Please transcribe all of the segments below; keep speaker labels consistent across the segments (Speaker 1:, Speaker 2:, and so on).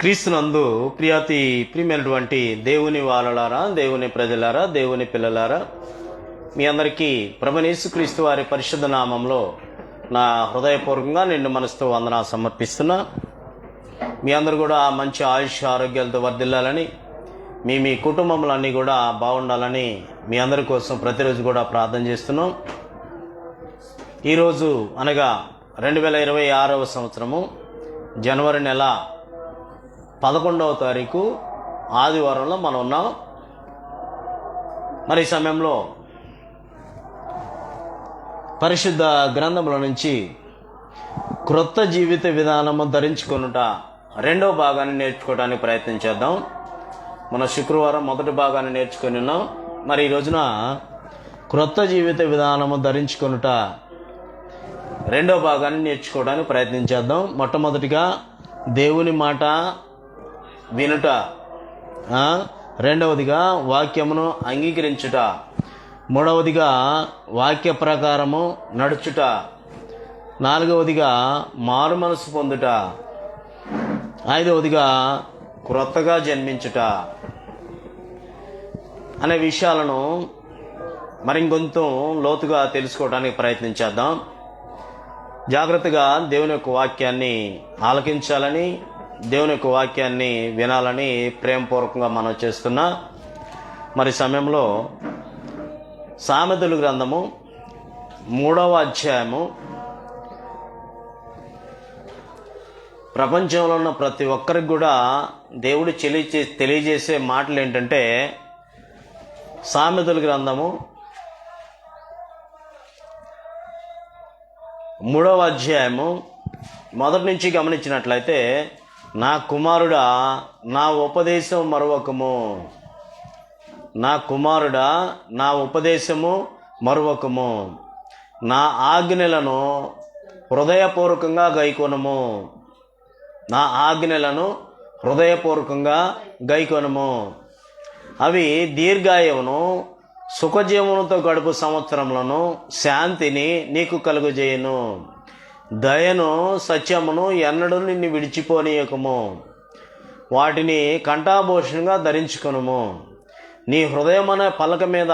Speaker 1: క్రీస్తునందు ప్రియమైనటువంటి దేవుని వాళ్ళలారా, దేవుని ప్రజలారా, దేవుని పిల్లలారా, మీ అందరికీ ప్రభువైన యేసుక్రీస్తు వారి పరిశుద్ధ నామంలో నా హృదయపూర్వకంగా నిండు మనసుతో వందనాలు సమర్పిస్తున్నా. మీ అందరూ కూడా మంచి ఆయుష్ ఆరోగ్యాలతో వర్ధిల్లాలని, మీ కుటుంబములన్నీ కూడా బాగుండాలని మీ అందరి కోసం ప్రతిరోజు కూడా ప్రార్థన చేస్తున్నాం. ఈరోజు అనగా 2026వ సంవత్సరము జనవరి నెల 11వ తారీఖు ఆదివారంలో మనం ఉన్నాం. మరి ఈ సమయంలో పరిశుద్ధ గ్రంథముల నుంచి క్రొత్త జీవిత విధానము ధరించుకొనుట రెండవ భాగాన్ని నేర్చుకోవడానికి ప్రయత్నం చేద్దాం. మన శుక్రవారం మొదటి భాగాన్ని నేర్చుకొని ఉన్నాం. మరి ఈ రోజున క్రొత్త జీవిత విధానము ధరించుకొనుట రెండవ భాగాన్ని నేర్చుకోవడానికి ప్రయత్నం చేద్దాం. మొట్టమొదటిగా దేవుని మాట వినుట, రెండవదిగా వాక్యమును అంగీకరించుట, మూడవదిగా వాక్య ప్రకారము నడుచుట, నాలుగవదిగా మారు మనసు పొందుట, ఐదవదిగా క్రొత్తగా జన్మించుట అనే విషయాలను మరింకొంచెం లోతుగా తెలుసుకోవడానికి ప్రయత్నించేద్దాం. జాగ్రత్తగా దేవుని యొక్క వాక్యాన్ని ఆలకించాలని, దేవుని యొక్క వాక్యాన్ని వినాలని ప్రేమపూర్వకంగా మనం చేస్తున్నా. మరి సమయంలో సామెతల గ్రంథము 3వ అధ్యాయము ప్రపంచంలో ఉన్న ప్రతి ఒక్కరికి కూడా దేవుడు తెలియజేసే మాటలు ఏంటంటే, సామెతల గ్రంథము 3వ అధ్యాయము మొదటి నుంచి గమనించినట్లయితే, నా కుమారుడా నా ఉపదేశం మరువకము, నా కుమారుడా నా ఉపదేశము మరువకము, నా ఆజ్ఞలను హృదయపూర్వకంగా గైకొనుము, నా ఆజ్ఞలను హృదయపూర్వకంగా గైకొనుము. అవి దీర్ఘాయువును సుఖజీవనంతో గడుపు సంవత్సరములను శాంతిని నీకు కలుగజేయును. దయను సత్యమును ఎన్నడూ నిన్ను విడిచిపోనీయకము, వాటిని కంఠాభూషణంగా ధరించుకొనుము. నీ హృదయం అనే పలక మీద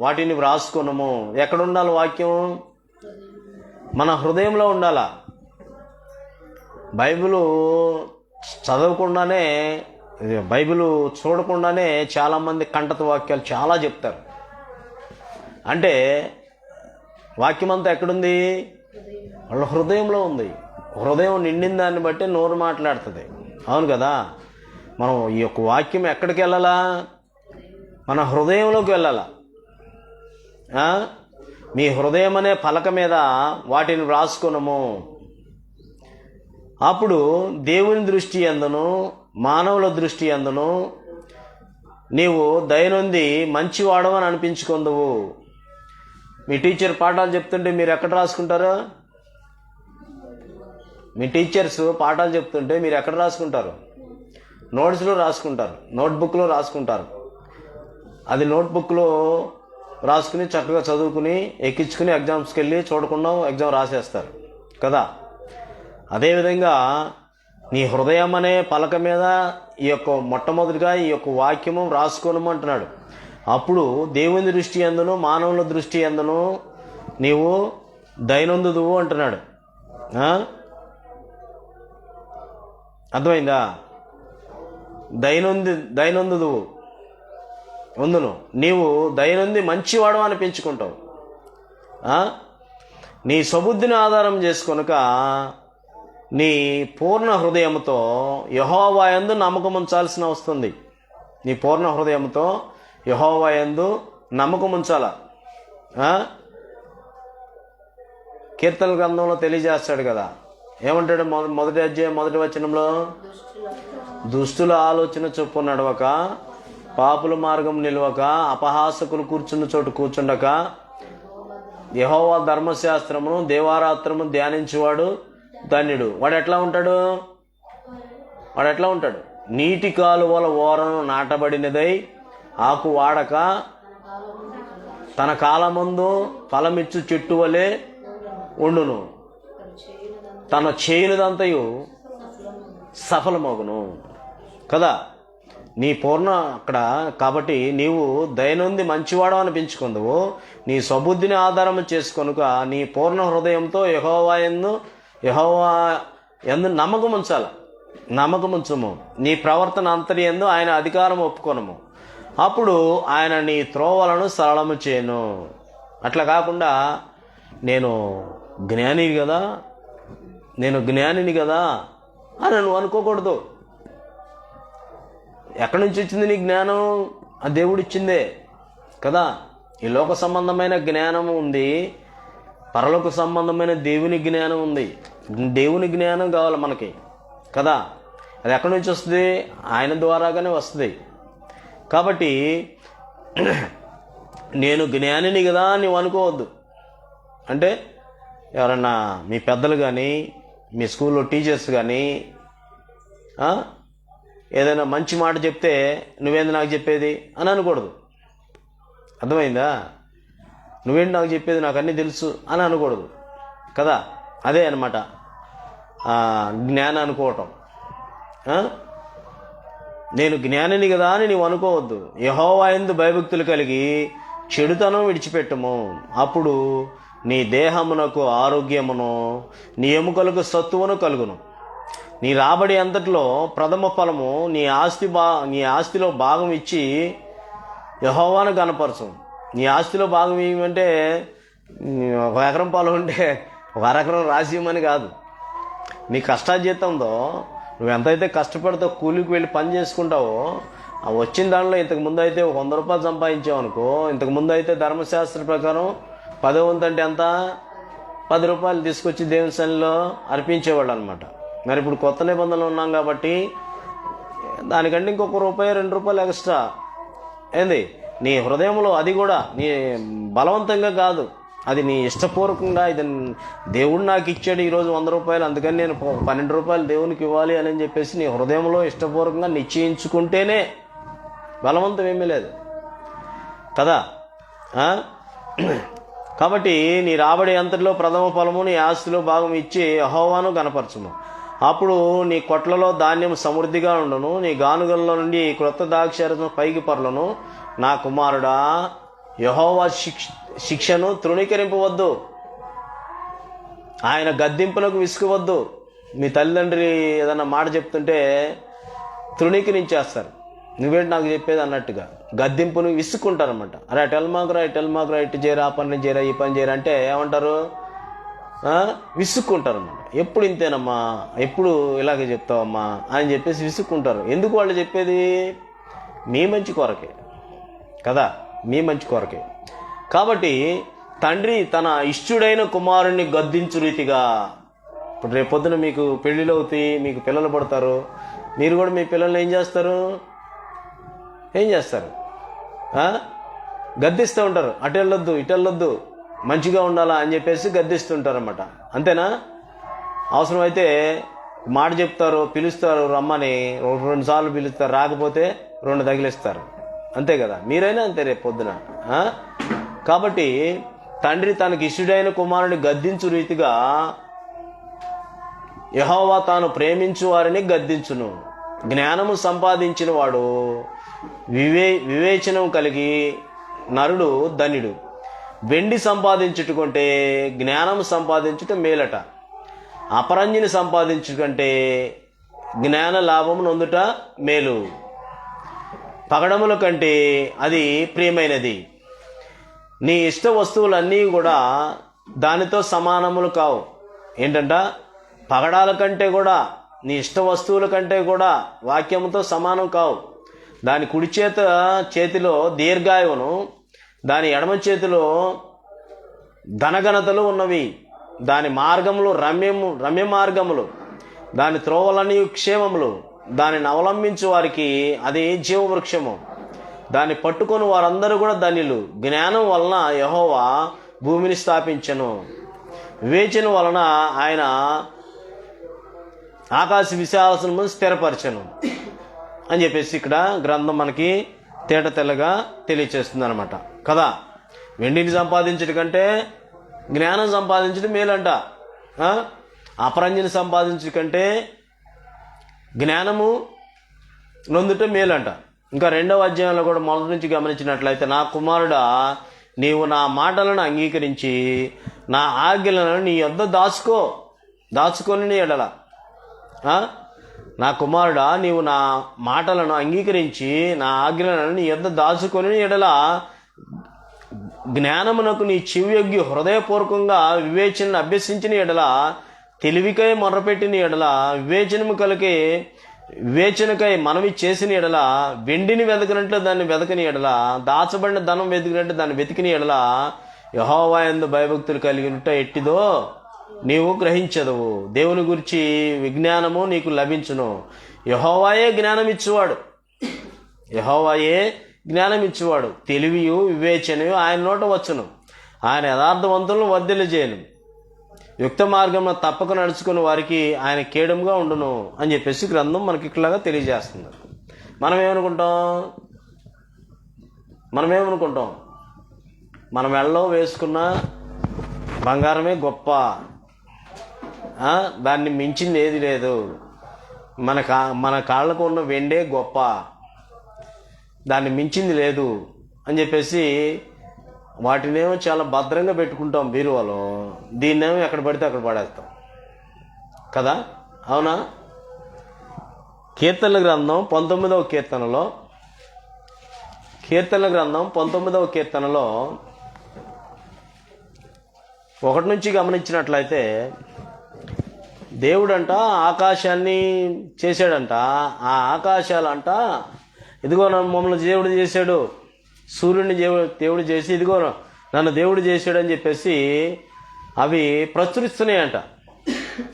Speaker 1: వాటిని వ్రాసుకొనుము. ఎక్కడుండాలి వాక్యం? మన హృదయంలో ఉండాలా. బైబిలు చదవకుండానే, బైబిలు చూడకుండానే చాలామంది కంటత వాక్యాలు చాలా చెప్తారు. అంటే వాక్యం అంతా ఎక్కడుంది? వాళ్ళ హృదయంలో ఉంది. హృదయం నిండిన దాన్ని బట్టి నోరు మాట్లాడుతుంది. అవును కదా? మనం ఈ యొక్క వాక్యం ఎక్కడికి వెళ్ళాలా? మన హృదయంలోకి వెళ్ళాలా. మీ హృదయం అనే పలక మీద వాటిని వ్రాసుకొనుము. అప్పుడు దేవుని దృష్టి యందును మానవుల దృష్టి యందును నీవు దయనుంది మంచివాడవని అనిపించుకుందువు. మీ టీచర్ పాఠాలు చెప్తుంటే మీరు ఎక్కడ రాసుకుంటారు? మీ టీచర్స్ పాఠాలు చెప్తుంటే మీరు ఎక్కడ రాసుకుంటారు? నోట్స్లో రాసుకుంటారు, నోట్బుక్లో రాసుకుంటారు. అది నోట్బుక్లో రాసుకుని చక్కగా చదువుకుని ఎక్కించుకుని ఎగ్జామ్స్కి వెళ్ళి చూడకుండా ఎగ్జామ్ రాసేస్తారు కదా. అదేవిధంగా నీ హృదయం అనే పలక మీద ఈ యొక్క మొట్టమొదటిగా ఈ యొక్క వాక్యము రాసుకోనమంటున్నాడు. అప్పుడు దేవుని దృష్టి యందును మానవుల దృష్టి యందును నీవు దయనొందుదువు అంటున్నాడు. అర్థమైందా? దయనొందుదువు ఉందును. నీవు దయనొంది మంచివాడు అనిపించుకుంటావు. నీ సబుద్ధిని ఆధారం చేసుకొనక నీ పూర్ణ హృదయంతో యెహోవా యందు నమ్మకం ఉంచాల్సిన వస్తుంది. నీ పూర్ణ హృదయంతో యెహోవా యందు నమ్మకం ఉంచాల. కీర్తన గ్రంథంలో తెలియజేస్తాడు కదా, ఏమంటాడు? మొదటి అధ్యాయం మొదటి వచనంలో, దుష్టుల ఆలోచన చొప్పున నడవక, పాపుల మార్గం నిలవక, అపహాసకులు కూర్చున్న చోటు కూర్చుండక, యెహోవా ధర్మశాస్త్రమును దేవారాత్రము ధ్యానించేవాడు ధన్యుడు. వాడు ఎట్లా ఉంటాడు? నీటి కాలువల ఓరను నాటబడినదై ఆకు వాడక తన కాలమందు ఫలమిచ్చు చెట్టు వలె ఉండును. తన చేయనిదంతయు సఫలమగును కదా. నీ పూర్ణ అక్కడ కాబట్టి నీవు దయనుంది మంచివాడు అనిపించుకుందువు, నీ స్వబుద్ధిని ఆధారం చేసుకొనుక నీ పూర్ణ హృదయంతో యెహోవా యందు నమ్మకం ఉంచాలి. నమ్మకం ఉంచుము. నీ ప్రవర్తన అంతటి యందు ఆయన అధికారం ఒప్పుకొనము. అప్పుడు ఆయన నీ త్రోవలను సరళము చేయను. అట్లా కాకుండా నేను జ్ఞానిని కదా అని నువ్వు అనుకోకూడదు. ఎక్కడి నుంచి వచ్చింది నీ జ్ఞానం? ఆ దేవుడు ఇచ్చిందే కదా. ఈ లోక సంబంధమైన జ్ఞానం ఉంది, పరలోక సంబంధమైన దేవుని జ్ఞానం ఉంది. దేవుని జ్ఞానం కావాలి మనకి కదా. అది ఎక్కడి నుంచి వస్తుంది? ఆయన ద్వారాగానే వస్తుంది. కాబట్టి నేను జ్ఞానిని కదా నువ్వు అనుకోవద్దు. అంటే ఎవరన్నా మీ పెద్దలు కానీ మీ స్కూల్లో టీచర్స్ కానీ ఏదైనా మంచి మాట చెప్తే నువ్వేంది నాకు చెప్పేది అని అనకూడదు. అర్థమైందా? నువ్వేంటి నాకు చెప్పేది, నాకు అన్నీ తెలుసు అని అనకూడదు కదా. అదే అన్నమాట జ్ఞానం అనుకోవటం. నేను జ్ఞానిని కదా అని నీవు అనుకోవద్దు. యెహోవా యందు భయభక్తులు కలిగి చెడుతనం విడిచిపెట్టము. అప్పుడు నీ దేహమునకు ఆరోగ్యమును, నీ ఎముకలకు సత్తువను కలుగును. నీ రాబడి అంతట్లో ప్రథమ ఫలము నీ ఆస్తిలో భాగం ఇచ్చి యెహోవాను గనపరచు. నీ ఆస్తిలో భాగం ఇవ్వమంటే 1 ఎకరం పొలం ఉంటే 1 ఎకరం రాసి ఇవ్వమని కాదు. నీ కష్టాజీతంతో నువ్వు ఎంతైతే కష్టపడితే కూలికి వెళ్ళి పని చేసుకుంటావో ఆ వచ్చిన దానిలో ఇంతకుముందు అయితే 100 రూపాయలు సంపాదించావు అనుకో, ఇంతకుముందు అయితే ధర్మశాస్త్ర ప్రకారం 10వ వంతు అంటే ఎంత? 10 రూపాయలు తీసుకొచ్చి దేవుని సన్నిధిలో అర్పించేవాళ్ళు అనమాట. మరి ఇప్పుడు కొత్త నిబంధనలు ఉన్నాం కాబట్టి దానికంటే ఇంకొక రూపాయి 2 రూపాయలు ఎక్స్ట్రా ఏంది నీ హృదయంలో. అది కూడా నీ బలవంతంగా కాదు, అది నీ ఇష్టపూర్వకంగా. ఇది దేవుడు నాకు ఇచ్చాడు ఈరోజు 100 రూపాయలు, అందుకని నేను 12 రూపాయలు దేవునికి ఇవ్వాలి అని చెప్పేసి నీ హృదయంలో ఇష్టపూర్వకంగా నిశ్చయించుకుంటేనే, బలవంతం ఏమీ లేదు కదా. కాబట్టి నీ రాబడి అంతటిలో ప్రథమ ఫలము నీ ఆస్తిలో భాగం ఇచ్చి యెహోవాను గనపరచుము. అప్పుడు నీ కొట్లలో ధాన్యం సమృద్ధిగా ఉండును, నీ గానుగల్లో నుండి క్రొత్త ద్రాక్షారసం పైకి పర్లను. నా కుమారుడా, యెహోవా శిక్షను తృణీకరింపవద్దు, ఆయన గద్దింపులకు విసుకవద్దు. మీ తల్లిదండ్రి ఏదన్నా మాట చెప్తుంటే తృణీకరించేస్తారు. నువ్వేంటి నాకు చెప్పేది అన్నట్టుగా గద్దింపును విసుక్కుంటారనమాట. అరే అటెల్ మాకురా ఇటు చేయరా, ఆ పని చేయరా, ఈ పని చేయరా అంటే ఏమంటారు? విసుక్కుంటారన్నమాట. ఎప్పుడు ఇంతేనమ్మా, ఎప్పుడు ఇలాగే చెప్తావమ్మా అని చెప్పేసి విసుక్కుంటారు. ఎందుకు వాళ్ళు చెప్పేది? మీ మంచి కొరకే కదా, మీ మంచి కొరకే. కాబట్టి తండ్రి తన ఇష్టుడైన కుమారుణ్ణి గద్దించు రీతిగా, ఇప్పుడు రేపు పొద్దున మీకు పెళ్ళిళ్ళు అవుతాయి, మీకు పిల్లలు పడతారు, మీరు కూడా మీ పిల్లల్ని ఏం చేస్తారు? గద్దిస్తూ ఉంటారు. అటు వెళ్ళొద్దు, ఇటు వెళ్ళొద్దు, మంచిగా ఉండాలా అని చెప్పేసి గద్దిస్తుంటారు అన్నమాట. అంతేనా? అవసరమైతే మాట చెప్తారు, పిలుస్తారు రమ్మని, 2 సార్లు పిలుస్తారు, రాకపోతే 2 తగిలిస్తారు. అంతే కదా, మీరైనా అంతే రేపు పొద్దున. కాబట్టి తండ్రి తనకి ఇష్టుడైన కుమారుని గద్దించు రీతిగా యెహోవా తాను ప్రేమించు వారిని గద్దించును. జ్ఞానము సంపాదించిన వాడు వివేచనం కలిగి నరుడు ధన్యుడు. వెండి సంపాదించుటకంటే జ్ఞానం సంపాదించుట మేలట, అపరంజిని సంపాదించుకంటే జ్ఞాన లాభం నొందుట మేలు. పగడముల కంటే అది ప్రియమైనది. నీ ఇష్ట వస్తువులన్నీ కూడా దానితో సమానములు కావు. ఏంటంట? పగడాల కంటే కూడా, నీ ఇష్ట వస్తువుల కంటే కూడా వాక్యముతో సమానం కావు. దాని కుడి చేతిలో దీర్ఘాయువును, దాని ఎడమ చేతిలో ధనఘనతలు ఉన్నవి. దాని మార్గములు రమ్య మార్గములు, దాని త్రోవలన్నీ క్షేమములు. దానిని అవలంబించు వారికి అది జీవవృక్షము. దాన్ని పట్టుకొని వారందరూ కూడా ధన్యులు. జ్ఞానం వలన యెహోవా భూమిని స్థాపించెను, వివేచన వలన ఆయన ఆకాశ విశాలమును స్థిరపరచెను అని చెప్పేసి ఇక్కడ గ్రంథం మనకి తేట తెల్లగా తెలియచేస్తుంది అనమాట కదా. వెండిని సంపాదించడం కంటే జ్ఞానం సంపాదించడం మేలంట. అపరంజిని సంపాదించడం కంటే జ్ఞానము నొందుట మేలంట. ఇంకా 2వ అధ్యాయంలో కూడా మొదటి నుంచి గమనించినట్లయితే, నా కుమారుడా, నీవు నా మాటలను అంగీకరించి నా ఆజ్ఞలను నీ యొద్ద దాచుకొని నీ ఎడల. నా కుమారుడా, నీవు నా మాటలను అంగీకరించి నా ఆజ్ఞలను నీ యొద్ద దాచుకొని ఎడల, జ్ఞానమునకు నీ చెవియొగ్గి హృదయపూర్వకంగా వివేచనను అభ్యసించిన ఎడల, తెలివికై మొర్రపెట్టిన ఎడల, వివేచనకై మనవి చేసిన ఎడల, వెండిని వెతకినట్లు దాన్ని వెతకని ఎడల, దాచబడిన ధనం వెతికినట్టు దాన్ని వెతికిన ఎడల, యెహోవా యందు భయభక్తులు కలిగి ఉంట ఎట్టిదో నీవు గ్రహించదవు. దేవుని గురించి విజ్ఞానము నీకు లభించును. యెహోవాయే జ్ఞానం ఇచ్చువాడు. తెలివియు వివేచనయు ఆయన నోట వచ్చును. ఆయన యథార్థవంతులను వర్ధిల్ల చేయను. యుక్త మార్గంలో తప్పక నడుచుకుని వారికి ఆయన కేడముగా ఉండును అని చెప్పేసి గ్రంథం మనకి ఇట్లాగా తెలియజేస్తుంది. మనం ఏమనుకుంటాం? మన మెడలో వేసుకున్న బంగారమే గొప్ప, దాన్ని మించింది ఏది లేదు. మన కాళ్ళకు ఉన్న వెండే గొప్ప, దాన్ని మించింది లేదు అని చెప్పేసి వాటినేమో చాలా భద్రంగా పెట్టుకుంటాం బీరువాలో. దీన్నేమో ఎక్కడ పడితే అక్కడ పడేస్తాం కదా, అవునా? కీర్తనల గ్రంథం 19వ కీర్తనలో 1 నుంచి గమనించినట్లయితే, దేవుడంట ఆకాశాన్ని చేశాడంట. ఆ ఆకాశాలంట, ఇదిగో మమ్మల్ని దేవుడు చేశాడు, సూర్యుడిని దేవుడు చేసి ఇదిగో నన్ను దేవుడు చేశాడు అని చెప్పేసి అవి ప్రచురిస్తున్నాయంట.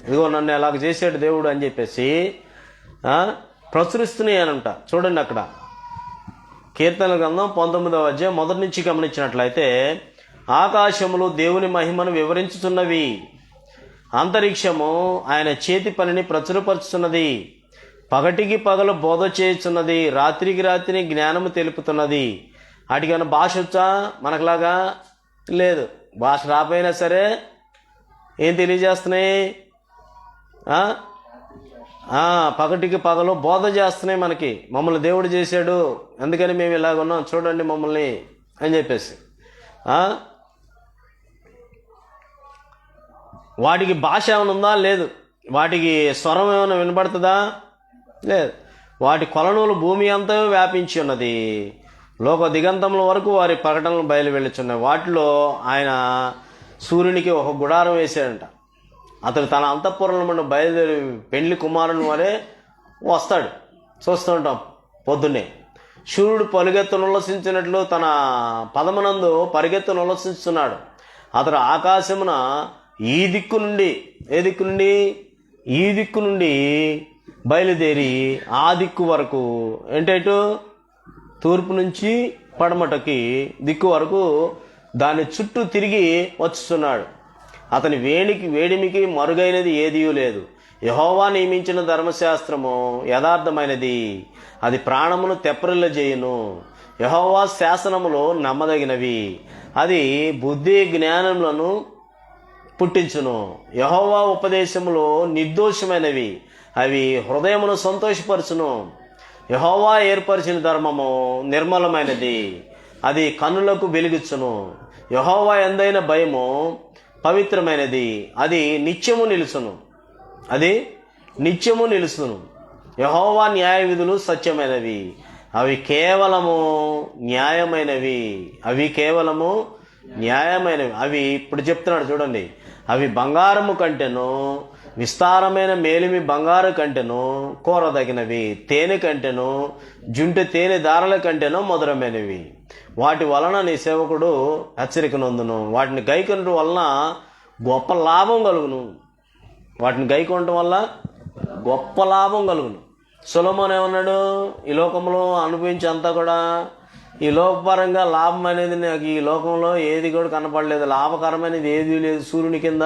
Speaker 1: ఇదిగో నన్ను ఎలాగ చేశాడు దేవుడు అని చెప్పేసి ప్రచురిస్తున్నాయనంట. చూడండి అక్కడ కీర్తనల గ్రంథం 19వ అధ్యాయం 1 నుంచి గమనించినట్లయితే, ఆకాశములు దేవుని మహిమను వివరించుతున్నవి, అంతరిక్షము ఆయన చేతి పనిని ప్రచురపరుచుతున్నది. పగటికి పగలు బోధ చేయుచున్నది, రాత్రికి రాత్రి జ్ఞానము తెలుపుతున్నది. వాటికన్నా భాష వచ్చా? మనకులాగా లేదు. భాష రాపోయినా సరే ఏం తెలియజేస్తున్నాయి? పగటికి పగలు బోధ చేస్తున్నాయి మనకి. మమ్మల్ని దేవుడు చేశాడు, అందుకని మేము ఇలాగ ఉన్నాం, చూడండి మమ్మల్ని అని చెప్పేసి. వాటికి భాష ఏమైనా ఉందా? లేదు. వాటికి స్వరం ఏమైనా వినబడుతుందా? లేదు. వాటి కొలనులు భూమి అంతా వ్యాపించి ఉన్నది, లోక దిగంతముల వరకు వారి ప్రకటనలు బయలు వెళ్ళుచున్నాయి. వాటిలో ఆయన సూర్యునికి ఒక గుడారం వేసాడంట. అతడు తన అంతఃపురంలో బయలుదేరి పెండ్లి కుమారుని వరే వస్తాడు. చూస్తూ ఉంటాం పొద్దున్నే. సూర్యుడు పరుగెత్తును ఉల్లసించినట్లు తన పదమునందు పరిగెత్తును ఉల్లసిస్తున్నాడు. అతడు ఆకాశమున ఈ దిక్కు నుండి బయలుదేరి ఆ దిక్కు వరకు, అంటే తూర్పు నుంచి పడమటకి దిక్కు వరకు దాని చుట్టూ తిరిగి వచ్చుతున్నాడు. అతని వేడిమికి మరుగైనది ఏదీ లేదు. యెహోవా నియమించిన ధర్మశాస్త్రము యథార్థమైనది, అది ప్రాణమును తెప్పరిల్ల చేయును. యెహోవా శాసనములు నమ్మదగినవి, అది బుద్ధి జ్ఞానములను పుట్టించును. యెహోవా ఉపదేశములు నిర్దోషమైనవి, అవి హృదయమును సంతోషపరచును. యెహోవా ఏర్పరిచిన ధర్మము నిర్మలమైనది, అది కన్నులకు వెలుగుచును. యెహోవా ఎందైన భయము పవిత్రమైనది, అది నిత్యము నిలుచును. యెహోవా న్యాయ విధులు సత్యమైనవి, అవి కేవలము న్యాయమైనవి. అవి ఇప్పుడు చెప్తున్నాడు చూడండి, అవి బంగారము కంటెను, విస్తారమైన మేలిమి బంగారు కంటెను కోరదగినవి, తేనె కంటెను, జుంటె తేనె దారల కంటెను మధురమైనవి. వాటి వలన నీ సేవకుడు హెచ్చరిక నొందును. వాటిని గైకొనడం వలన గొప్ప లాభం కలుగును. సొలొమోను ఏమన్నాడు? ఈ లోకంలో అనుభవించి అంతా కూడా ఈ లోకపరంగా లాభం అనేది నాకు ఈ లోకంలో ఏది కూడా కనపడలేదు, లాభకరమైనది ఏదీ లేదు. సూర్యుని కింద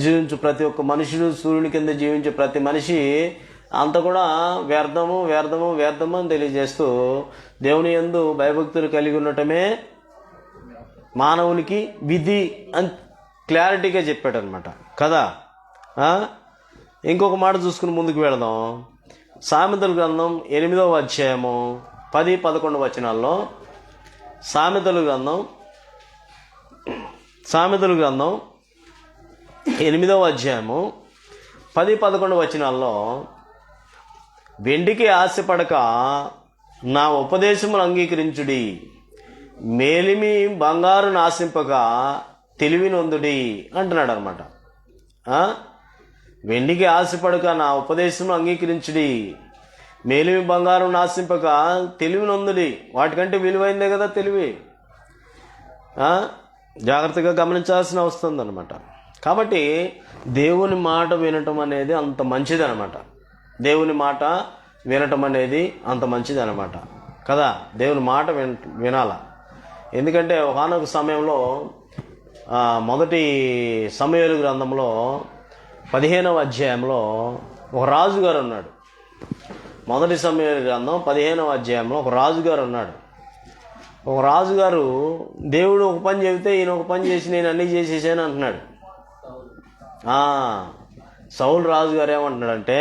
Speaker 1: జీవించు ప్రతి ఒక్క మనుషుడు, సూర్యుని కింద జీవించే ప్రతి మనిషి అంత కూడా వ్యర్థము అని తెలియజేస్తూ దేవుని యందు భయభక్తులు కలిగి ఉండటమే మానవునికి విధి అని క్లారిటీగా చెప్పాడు అనమాట కదా. ఇంకొక మాట చూసుకుని ముందుకు వెళదాం. సామెతల గ్రంథం 8వ అధ్యాయము 10-11 వచనాల్లో సామెతల గ్రంథం 8వ అధ్యాయము 10-11 వచనాల్లో, వెండికి ఆశపడక నా ఉపదేశములు అంగీకరించుడి, మేలిమి బంగారు నాశింపక తెలివి నొందుడి అంటున్నాడు అనమాట. వెండికి ఆశపడక నా ఉపదేశములు అంగీకరించుడి, మేలిమి బంగారం నాశింపక తెలివి నొందుడి. వాటికంటే విలువైందే కదా తెలివి. జాగ్రత్తగా గమనించాల్సిన వస్తుందన్నమాట. కాబట్టి దేవుని మాట వినటం అనేది అంత మంచిదనమాట. దేవుని మాట వినటం అనేది అంత మంచిదనమాట కదా. దేవుని మాట వినాల. ఎందుకంటే ఒకానొక సమయంలో మొదటి సమూయేలు గ్రంథంలో 15వ అధ్యాయంలో ఒక రాజుగారు ఉన్నాడు. మొదటి సమూయేలు గ్రంథం 15వ అధ్యాయంలో ఒక రాజుగారు ఉన్నాడు. ఒక రాజుగారు దేవుడు ఒక పని చెబితే ఈయన ఒక పని చేసి నేను అన్నీ చేసేసాను అంటున్నాడు. సౌలు రాజుగారు ఏమంటున్నాడంటే,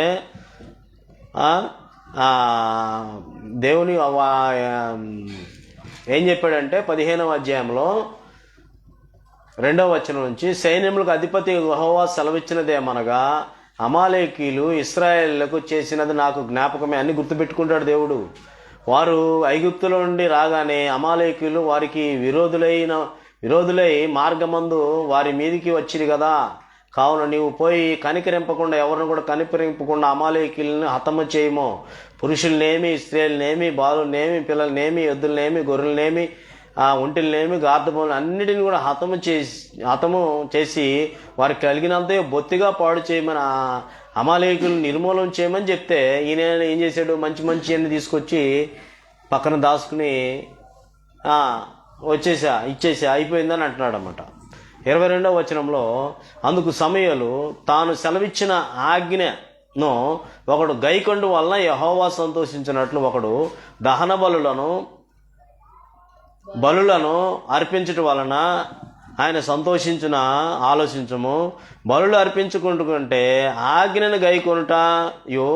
Speaker 1: దేవుని ఏం చెప్పాడంటే 15వ అధ్యాయంలో 2వ వచనం నుంచి, సైన్యములకు అధిపతి యెహోవా సెలవిచ్చినదేమనగా అమాలేకీయులు ఇశ్రాయేలులకు చేసినది నాకు జ్ఞాపకమే అని గుర్తుపెట్టుకుంటాడు దేవుడు. వారు ఐగుప్తులో నుండి రాగానే అమాలేకీయులు వారికి విరోధులై మార్గమందు వారి మీదికి వచ్చింది కదా. కావున నీవు పోయి కనికరింపకుండా, ఎవరిని కూడా కనికరింపకుండా అమాలేకీయులను హతము చేయము. పురుషులనేమి, స్త్రీలనేమి, బాలులనేమి, పిల్లలనేమి, ఎద్దులనేమి, గొర్రెలనేమి, ఒంటిలనేమి, గార్ధబోలను అన్నిటిని కూడా హతము చేసి వారికి కలిగినంతే బొత్తిగా పాడు చేయమని అమాలేకీయులను నిర్మూలన చేయమని చెప్తే, ఈయన ఏం చేశాడు, మంచి అన్ని తీసుకొచ్చి పక్కన దాచుకుని ఇచ్చేసా అయిపోయిందని అంటున్నాడు అన్నమాట. 22వ వచనంలో, అందుకు సమూయేలు తాను సెలవిచ్చిన ఆజ్ఞను ఒకడు గైకొండు వలన యెహోవా సంతోషించినట్లు ఒకడు దహన బలులను అర్పించటం వలన ఆయన సంతోషించిన ఆలోచించము. బలులు అర్పించుకుంటుకుంటే ఆజ్ఞను గైకొనుటయు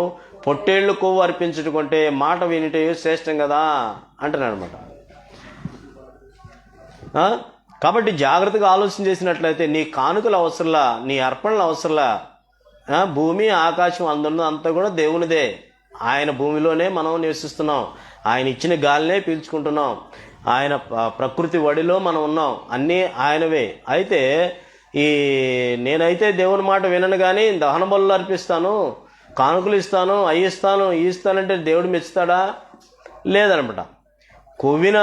Speaker 1: పొట్టేళ్లు కొవ్వు అర్పించుకుంటే మాట వినుటయు శ్రేష్టం కదా అంటున్నాడు అనమాట. కాబట్టి జాగ్రత్తగా ఆలోచన చేసినట్లయితే నీ కానుకలు అవసరంలా, నీ అర్పణలు అవసరంలా. భూమి ఆకాశం అంతా కూడా దేవునిదే. ఆయన భూమిలోనే మనం నివసిస్తున్నాం. ఆయన ఇచ్చిన గాలినే పీల్చుకుంటున్నాం. ఆయన ప్రకృతి వడిలో మనం ఉన్నాం. అన్నీ ఆయనవే. అయితే నేనైతే దేవుని మాట వినను, కానీ దహన బలులు అర్పిస్తాను, కానుకలు ఇస్తాను, ఇస్తానంటే దేవుడు మెచ్చుతాడా? లేదనమాట. కొవ్విన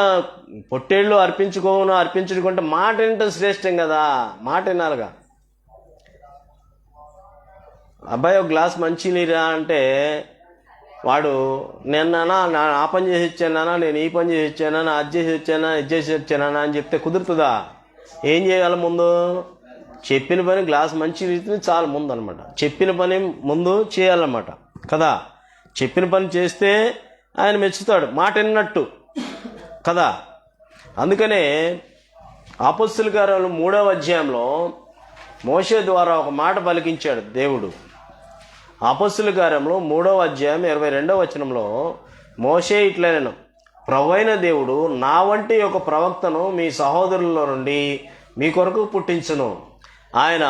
Speaker 1: పొట్టేళ్ళు అర్పించుకుంటే మాట వినటం శ్రేష్టం కదా. మాట వినాలిగా. అబ్బాయి ఒక గ్లాస్ మంచినీరా అంటే వాడు నిన్న ఆ పని చేసి ఇచ్చానా, నేను ఈ పని చేసి ఇచ్చానా, అది చేసి వచ్చానా, ఇది చేసి వచ్చానా అని చెప్తే కుదురుతుందా? ఏం చేయాలి? ముందు చెప్పిన పని, గ్లాస్ మంచి నీటిని చాలా ముందు అనమాట. చెప్పిన పని ముందు చేయాలన్నమాట కదా. చెప్పిన పని చేస్తే ఆయన మెచ్చుతాడు, మాట విన్నట్టు కదా. అందుకనే అపొస్తలుల కార్యాలు 3వ అధ్యాయంలో మోషే ద్వారా ఒక మాట పలికించాడు దేవుడు. అపొస్తలుల కార్యంలో 3వ అధ్యాయం 22వ వచనంలో మోషే ఇట్లనెను, ప్రభువైన దేవుడు నా వంటి ఒక ప్రవక్తను మీ సహోదరులలో నుండి మీ కొరకు పుట్టించును. ఆయన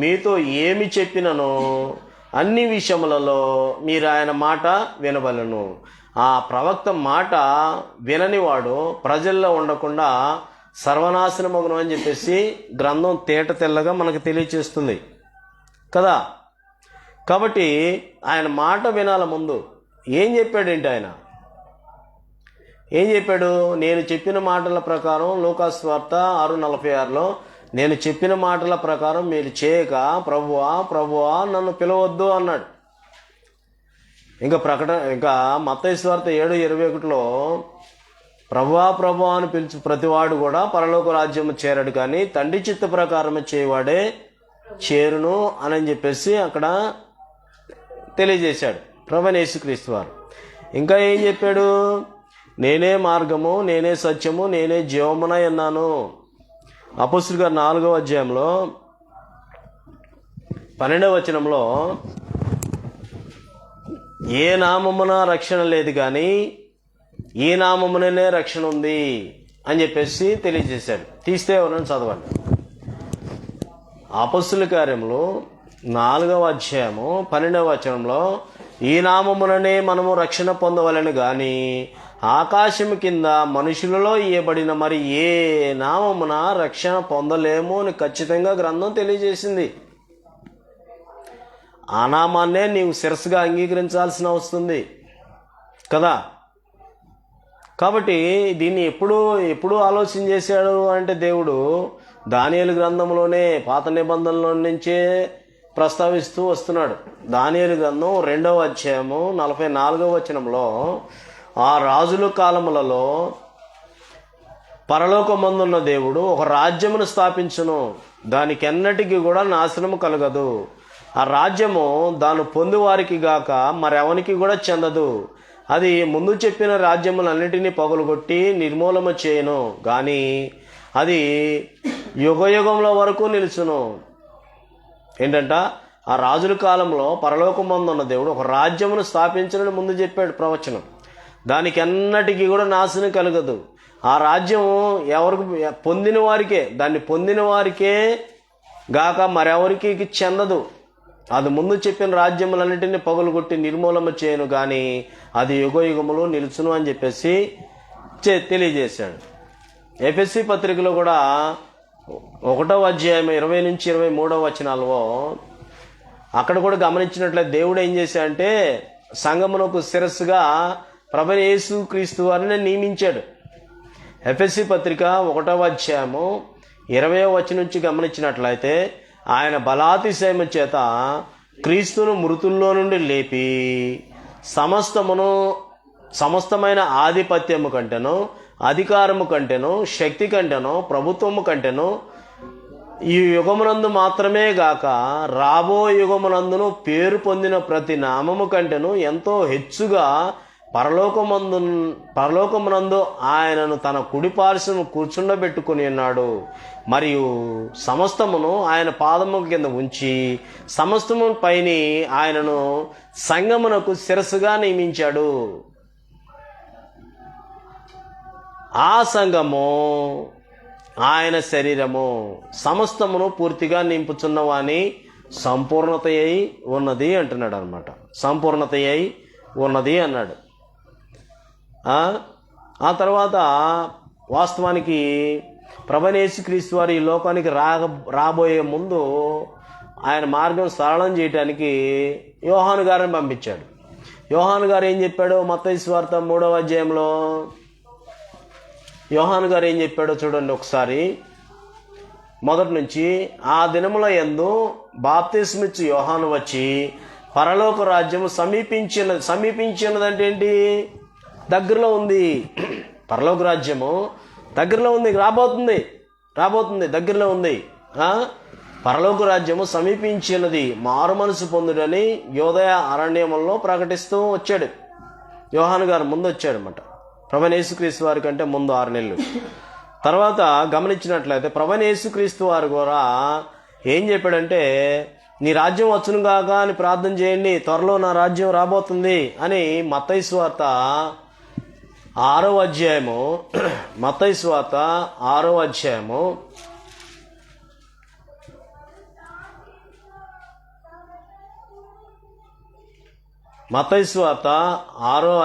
Speaker 1: మీతో ఏమి చెప్పినను అన్ని విషయములలో మీరు ఆయన మాట వినవలెను. ఆ ప్రవక్త మాట విననివాడు ప్రజల్లో ఉండకుండా సర్వనాశనమగును అని చెప్పేసి గ్రంథం తేట తెల్లగా మనకు తెలియచేస్తుంది కదా. కాబట్టి ఆయన మాట వినాల. ముందు ఏం చెప్పాడేంటి? ఆయన ఏం చెప్పాడు? నేను చెప్పిన మాటల ప్రకారం, లూకాసు వార్త 6:46లో, నేను చెప్పిన మాటల ప్రకారం మీరు చేయక ప్రభువా నన్ను పిలవద్దు అన్నాడు. ఇంకా మత్తయి సువార్త 7:21లో ప్రభువా అని పిలిచి ప్రతివాడు కూడా పరలోక రాజ్యము చేరడు, కానీ తండ్రి చిత్త ప్రకారమే చేయవాడే చేరును అని చెప్పేసి అక్కడ తెలియజేశాడు ప్రభువైన యేసుక్రీస్తు వారు. ఇంకా ఏం చెప్పాడు? నేనే మార్గము, నేనే సత్యము, నేనే జీవమునై అన్నాను. అపొస్తలుల గారు 4వ అధ్యాయంలో 12వ వచనంలో ఏ నామమున రక్షణ లేదు కానీ ఈ నామముననే రక్షణ ఉంది అని చెప్పేసి తెలియజేశాడు. తీస్తే ఎవరైనా చదవండి. అపొస్తలుల కార్యములు 4వ అధ్యాయము 12వ వచనంలో ఈ నామముననే మనము రక్షణ పొందవలెను గాని ఆకాశము కింద మనుషులలో ఇయ్యబడిన మరి ఏ నామమున రక్షణ పొందలేము అని ఖచ్చితంగా గ్రంథం తెలియజేసింది. ఆ నామాన్నే నీవు శిరస్సుగా అంగీకరించాల్సిన వస్తుంది కదా. కాబట్టి దీన్ని ఎప్పుడు ఆలోచన చేశాడు అంటే దేవుడు దానియేలు గ్రంథంలోనే పాత నిబంధనలో నుంచే ప్రస్తావిస్తూ వస్తున్నాడు. దానియేలు గ్రంథం 2వ అధ్యాయము 44వ వచనంలో ఆ రాజుల కాలములలో పరలోకమందున్న దేవుడు ఒక రాజ్యమును స్థాపించును, దానికెన్నటికీ కూడా నాశనము కలగదు. ఆ రాజ్యము దాన్ని పొందువారికి గాక మరెవనికి కూడా చెందదు. అది ముందు చెప్పిన రాజ్యములన్నిటినీ పగులుగొట్టి నిర్మూలన చేయను కానీ అది యుగయుగంలో వరకు నిలుచును. ఏంటంట, ఆ రాజుల కాలంలో పరలోకమందున్న దేవుడు ఒక రాజ్యమును స్థాపించనని ముందు చెప్పాడు ప్రవచనం. దానికి ఎన్నటికీ కూడా నాశనం కలగదు. ఆ రాజ్యం ఎవరికి పొందిన వారికే, దాన్ని పొందిన వారికే గాక మరెవరికి చెందదు. అది ముందు చెప్పిన రాజ్యములన్నింటినీ పగులుగొట్టి నిర్మూలన చేయను కానీ అది యుగయుగములు నిలుచును అని చెప్పేసి తెలియజేశాడు. ఎఫెసీ పత్రికలో కూడా 1వ అధ్యాయం 20 నుంచి 23వ వచనాల్లో అక్కడ కూడా గమనించినట్లయితే దేవుడు ఏం చేశాడంటే సంఘమునకు శిరస్సుగా ప్రభువైన యేసు క్రీస్తు వారిని నియమించాడు. ఎఫెసీ పత్రిక 1వ అధ్యాయము 20వ వచనం నుంచి గమనించినట్లయితే ఆయన బలాతిశయము చేత క్రీస్తును మృతుల్లో నుండి లేపి సమస్తమైన ఆధిపత్యము కంటేను అధికారము కంటేను శక్తి కంటేను ప్రభుత్వము కంటేను ఈ యుగమునందు మాత్రమే గాక రాబో యుగమునందును పేరు పొందిన ప్రతి నామము కంటేను ఎంతో హెచ్చుగా పరలోకమునందు ఆయనను తన కుడిపార్శ్వము కూర్చుండబెట్టుకుని ఉన్నాడు. మరియు సమస్తమును ఆయన పాదము కింద ఉంచి సమస్తము పైన ఆయనను సంఘమునకు శిరస్సుగా నియమించాడు. ఆ సంఘము ఆయన శరీరము సమస్తమును పూర్తిగా నింపుచున్నవాని సంపూర్ణత అయి ఉన్నది అంటున్నాడు అనమాట. సంపూర్ణత అయి ఉన్నది అన్నాడు. ఆ తర్వాత వాస్తవానికి ప్రభువైన యేసుక్రీస్తు వారు ఈ లోకానికి రాబోయే ముందు ఆయన మార్గం సరళం చేయడానికి యోహాను గారిని పంపించాడు. యోహాను గారు ఏం చెప్పాడు? మత్తయి సువార్త 3వ అధ్యాయంలో యోహాను గారు ఏం చెప్పాడో చూడండి ఒకసారి, మొదటి నుంచి. ఆ దినముల యందు బాప్తిస్మిచ్చు యోహాను వచ్చి పరలోక రాజ్యము సమీపించినదంటే ఏంటి? దగ్గరలో ఉంది. పరలోక రాజ్యము దగ్గరలో ఉంది, రాబోతుంది, దగ్గరలో ఉంది. పరలోక రాజ్యము సమీపించినది, మారు మనసు పొందుడని యోదయ అరణ్యములలో ప్రకటిస్తూ వచ్చాడు. యోహాను గారు ముందు వచ్చాడు అన్నమాట. ప్రభువైన యేసుక్రీస్తు వారి కంటే ముందు 6 నెలలు తర్వాత గమనించినట్లయితే ప్రభువైన యేసుక్రీస్తు వారు కూడా ఏం చెప్పాడంటే, నీ రాజ్యం వచ్చును గాక అని ప్రార్థన చేయండి, త్వరలో నా రాజ్యం రాబోతుంది అని మత్తయి సువార్త 6వ అధ్యాయము మత్తయి సువార్త 6వ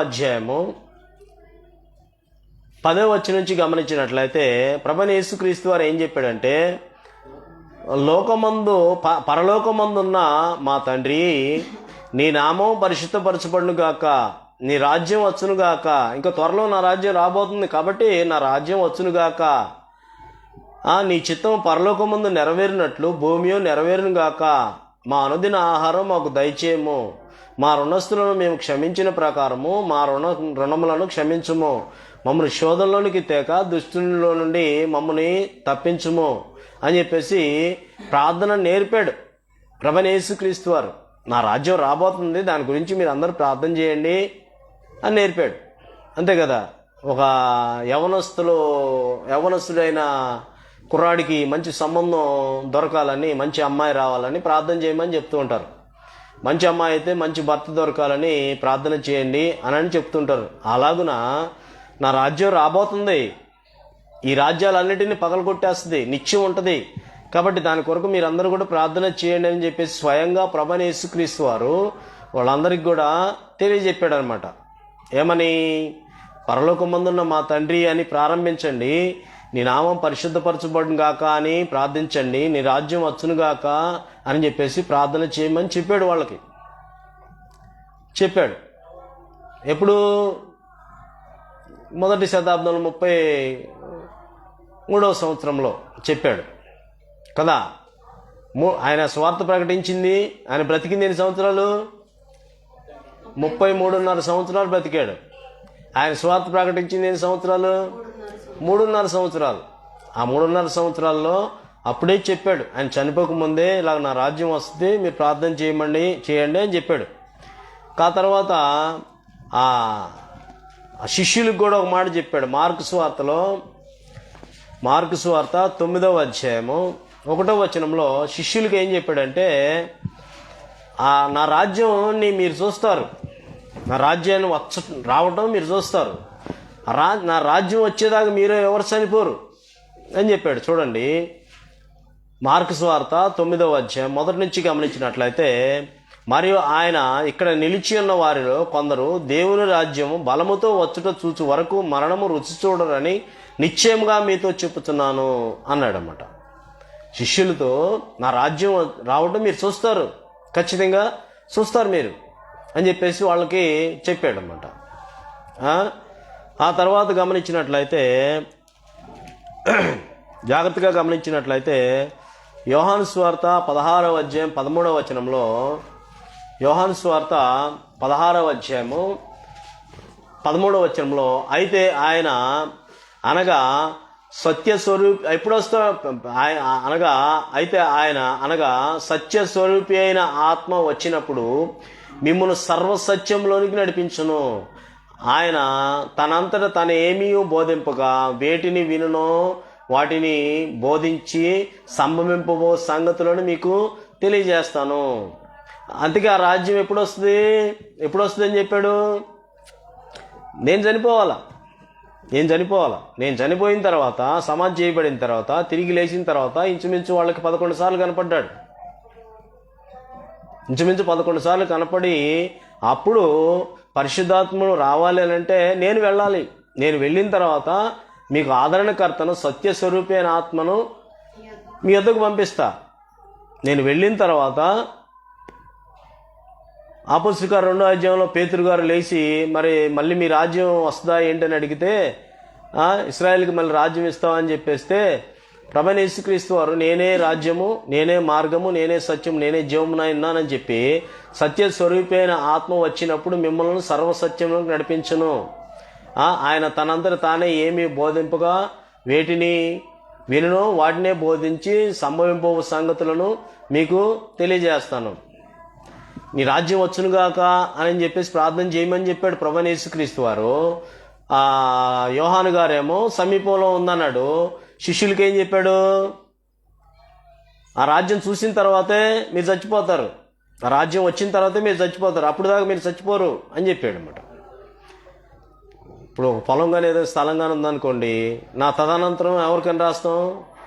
Speaker 1: అధ్యాయము 10వ వచనం నుంచి గమనించినట్లయితే ప్రభువైన యేసుక్రీస్తు వారు ఏం చెప్పాడంటే, పరలోకమందున్న మా తండ్రి, నీ నామం పరిశుద్ధపరచబడును గాక, నీ రాజ్యం వచ్చును గాక. ఇంకా త్వరలో నా రాజ్యం రాబోతుంది కాబట్టి నా రాజ్యం వచ్చును గాక. నీ చిత్తం పరలోకమందు నెరవేరినట్లు భూమియో నెరవేరును గాక. మా అనుదిన ఆహారం మాకు దయచేయము. మా రుణస్థులను మేము క్షమించిన ప్రకారము మా రుణములను క్షమించుము. మమ్మల్ని శోధనలోనికి తేక దుష్టునిలో నుండి మమ్మల్ని తప్పించుము అని చెప్పేసి ప్రార్థన నేర్పాడు ప్రభువైన యేసుక్రీస్తు వారు. నా రాజ్యం రాబోతుంది, దాని గురించి మీరు అందరూ ప్రార్థన చేయండి అని నేర్పాడు. అంతే కదా. ఒక యవనస్తుడైన కుర్రాడికి మంచి సంబంధం దొరకాలని, మంచి అమ్మాయి రావాలని ప్రార్థన చేయమని చెప్తూ ఉంటారు. మంచి అమ్మాయి అయితే మంచి భర్త దొరకాలని ప్రార్థన చేయండి అని చెప్తుంటారు. అలాగున నా రాజ్యం రాబోతుంది, ఈ రాజ్యాలన్నిటినీ పగలగొట్టేస్తుంది, నిత్యం ఉంటుంది. కాబట్టి దాని కొరకు మీరందరూ కూడా ప్రార్థన చేయండి అని చెప్పేసి స్వయంగా ప్రభువైన యేసుక్రీస్తు వారు వాళ్ళందరికీ కూడా తెలియజెప్పాడు అనమాట. ఏమని? పరలోకమందున్న మా తండ్రి అని ప్రారంభించండి, నీ నామం పరిశుద్ధపరచబడును గాక అని ప్రార్థించండి, నీ రాజ్యం వచ్చును గాక అని చెప్పేసి ప్రార్థన చేయమని చెప్పాడు. వాళ్ళకి చెప్పాడు. ఎప్పుడు? మొదటి శతాబ్దంలో 33వ సంవత్సరంలో చెప్పాడు కదా. ఆయన స్వార్థ ప్రకటించింది, ఆయన బ్రతికింది ఎన్ని సంవత్సరాలు? 33.5 సంవత్సరాలు బ్రతికాడు. ఆయన స్వార్థ ప్రకటించింది ఎన్ని సంవత్సరాలు? 3.5 సంవత్సరాలు. ఆ 3.5 సంవత్సరాల్లో అప్పుడే చెప్పాడు. ఆయన చనిపోకముందే ఇలాగ నా రాజ్యం వస్తుంది, మీరు ప్రార్థన చేయండి అని చెప్పాడు. తర్వాత ఆ శిష్యులకు కూడా ఒక మాట చెప్పాడు. మార్కు సువార్త 9వ అధ్యాయము 1వ వచనంలో శిష్యులకు ఏం చెప్పాడంటే, నా రాజ్యాన్ని మీరు చూస్తారు, నా రాజ్యాన్ని రావటం మీరు చూస్తారు, నా రాజ్యం వచ్చేదాకా మీరు ఎవరు చనిపోరు అని చెప్పాడు. చూడండి, మార్కు సువార్త 9వ అధ్యాయం 1 నుంచి గమనించినట్లయితే, మరియు ఆయన ఇక్కడ నిలిచి ఉన్న వారిలో కొందరు దేవుని రాజ్యము బలముతో వచ్చుట చూచు వరకు మరణము రుచి చూడరని నిశ్చయంగా మీతో చెప్పుతున్నాను అన్నాడన్నమాట. శిష్యులతో నా రాజ్యం రావడం మీరు చూస్తారు, ఖచ్చితంగా చూస్తారు మీరు అని చెప్పేసి వాళ్ళకి చెప్పాడన్నమాట. ఆ తర్వాత గమనించినట్లయితే, జాగ్రత్తగా గమనించినట్లయితే యోహాను సువార్త 16వ అధ్యాయం 13వ వచనంలో, యోహాను సువార్త 16వ అధ్యాయము 13వ వచనంలో, అయితే ఆయన అనగా సత్యస్వరూపి అయిన ఆత్మ వచ్చినప్పుడు మిమ్మును సర్వసత్యంలోనికి నడిపించును. ఆయన తనంతట తన ఏమీ బోధింపగా వేటిని వినునో వాటిని బోధించి సంభవింపబో సంగతులను మీకు తెలియజేస్తాను. అందుకే ఆ రాజ్యం ఎప్పుడు వస్తుంది అని చెప్పాడు? నేను చనిపోవాలా, నేను చనిపోయిన తర్వాత, సమాధి చేయబడిన తర్వాత, తిరిగి లేచిన తర్వాత ఇంచుమించు వాళ్ళకి 11 సార్లు కనపడ్డాడు. ఇంచుమించు 11 సార్లు కనపడి, అప్పుడు పరిశుద్ధాత్మను రావాలి అని అంటే నేను వెళ్ళాలి. నేను వెళ్ళిన తర్వాత మీకు ఆదరణకర్తను, సత్యస్వరూపి అయిన ఆత్మను మీ వద్దకు పంపిస్తా. నేను వెళ్ళిన తర్వాత అపోస్తలుల 2వ అధ్యాయంలో పేతురు గారు లేచి మళ్ళీ మీ రాజ్యం వస్తుందా ఏంటని అడిగితే, ఇశ్రాయేల్కి మళ్ళీ రాజ్యం ఇస్తామని చెప్పేస్తే, ప్రభువైన యేసుక్రీస్తు వారు నేనే రాజ్యము, నేనే మార్గము, నేనే సత్యం, నేనే జీవమునై ఉన్నానని చెప్పి సత్యస్వరూపి అయిన ఆత్మ వచ్చినప్పుడు మిమ్మల్ని సర్వసత్యంలోకి నడిపించును. ఆయన తనంతట తానే ఏమీ బోధింపగా వేటిని వినునో వాటినే బోధించి సంభవింప సంగతులను మీకు తెలియజేస్తాను. నీ రాజ్యం వచ్చునుగాక అని చెప్పేసి ప్రార్థన చేయమని చెప్పాడు ప్రభువైన యేసుక్రీస్తు వారు. యోహాను గారేమో సమీపంలో ఉందన్నాడు. శిష్యులకి ఏం చెప్పాడు? ఆ రాజ్యం చూసిన తర్వాతే మీరు చచ్చిపోతారు, ఆ రాజ్యం వచ్చిన తర్వాతే మీరు చచ్చిపోతారు, అప్పుడు దాకా మీరు చచ్చిపోరు అని చెప్పాడు అన్నమాట. ఇప్పుడు పొలం కానీ ఏదో స్థలం కానీ ఉందనుకోండి, నా తదనంతరం ఎవరికైనా రాస్తాం?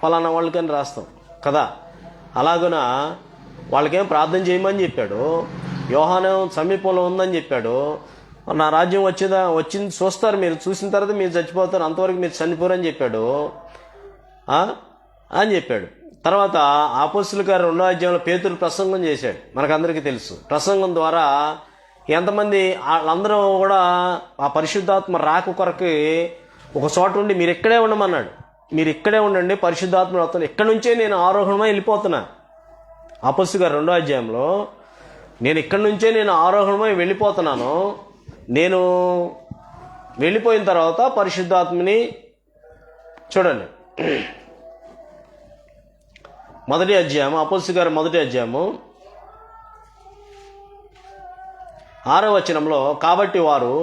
Speaker 1: ఫలానా వాళ్ళకైనా రాస్తాం కదా. అలాగున వాళ్ళకేం ప్రార్థన చేయమని చెప్పాడు. యోహాను సమీపంలో ఉందని చెప్పాడు. నా రాజ్యం వచ్చింది చూస్తారు, మీరు చూసిన తర్వాత మీరు చచ్చిపోతారు, అంతవరకు మీరు చనిపోరు అని చెప్పాడు అని చెప్పాడు. తర్వాత అపోస్తలుల కార్యం 2వ అధ్యాయంలో పేతురు ప్రసంగం చేశాడు. మనకందరికీ తెలుసు. ప్రసంగం ద్వారా ఎంతమంది వాళ్ళందరూ కూడా ఆ పరిశుద్ధాత్మ రాక కొరకు ఒక చోట ఉండి మీరు ఇక్కడే ఉండమన్నాడు. మీరు ఇక్కడే ఉండండి, పరిశుద్ధాత్మ వస్తాను, ఇక్కడి నుంచే నేను ఆరోహణమై వెళ్ళిపోతున్నా. అపోస్తలుల కార్యం 2వ అధ్యాయంలో నేను ఇక్కడి నుంచే నేను ఆరోహణమై వెళ్ళిపోతున్నాను, నేను వెళ్ళిపోయిన తర్వాత పరిశుద్ధాత్మని చూడండి. మొదటి అధ్యాయము, అపోస్తలుల కార్యం 1వ అధ్యాయము 6వ వచనంలో, కాబట్టి వారు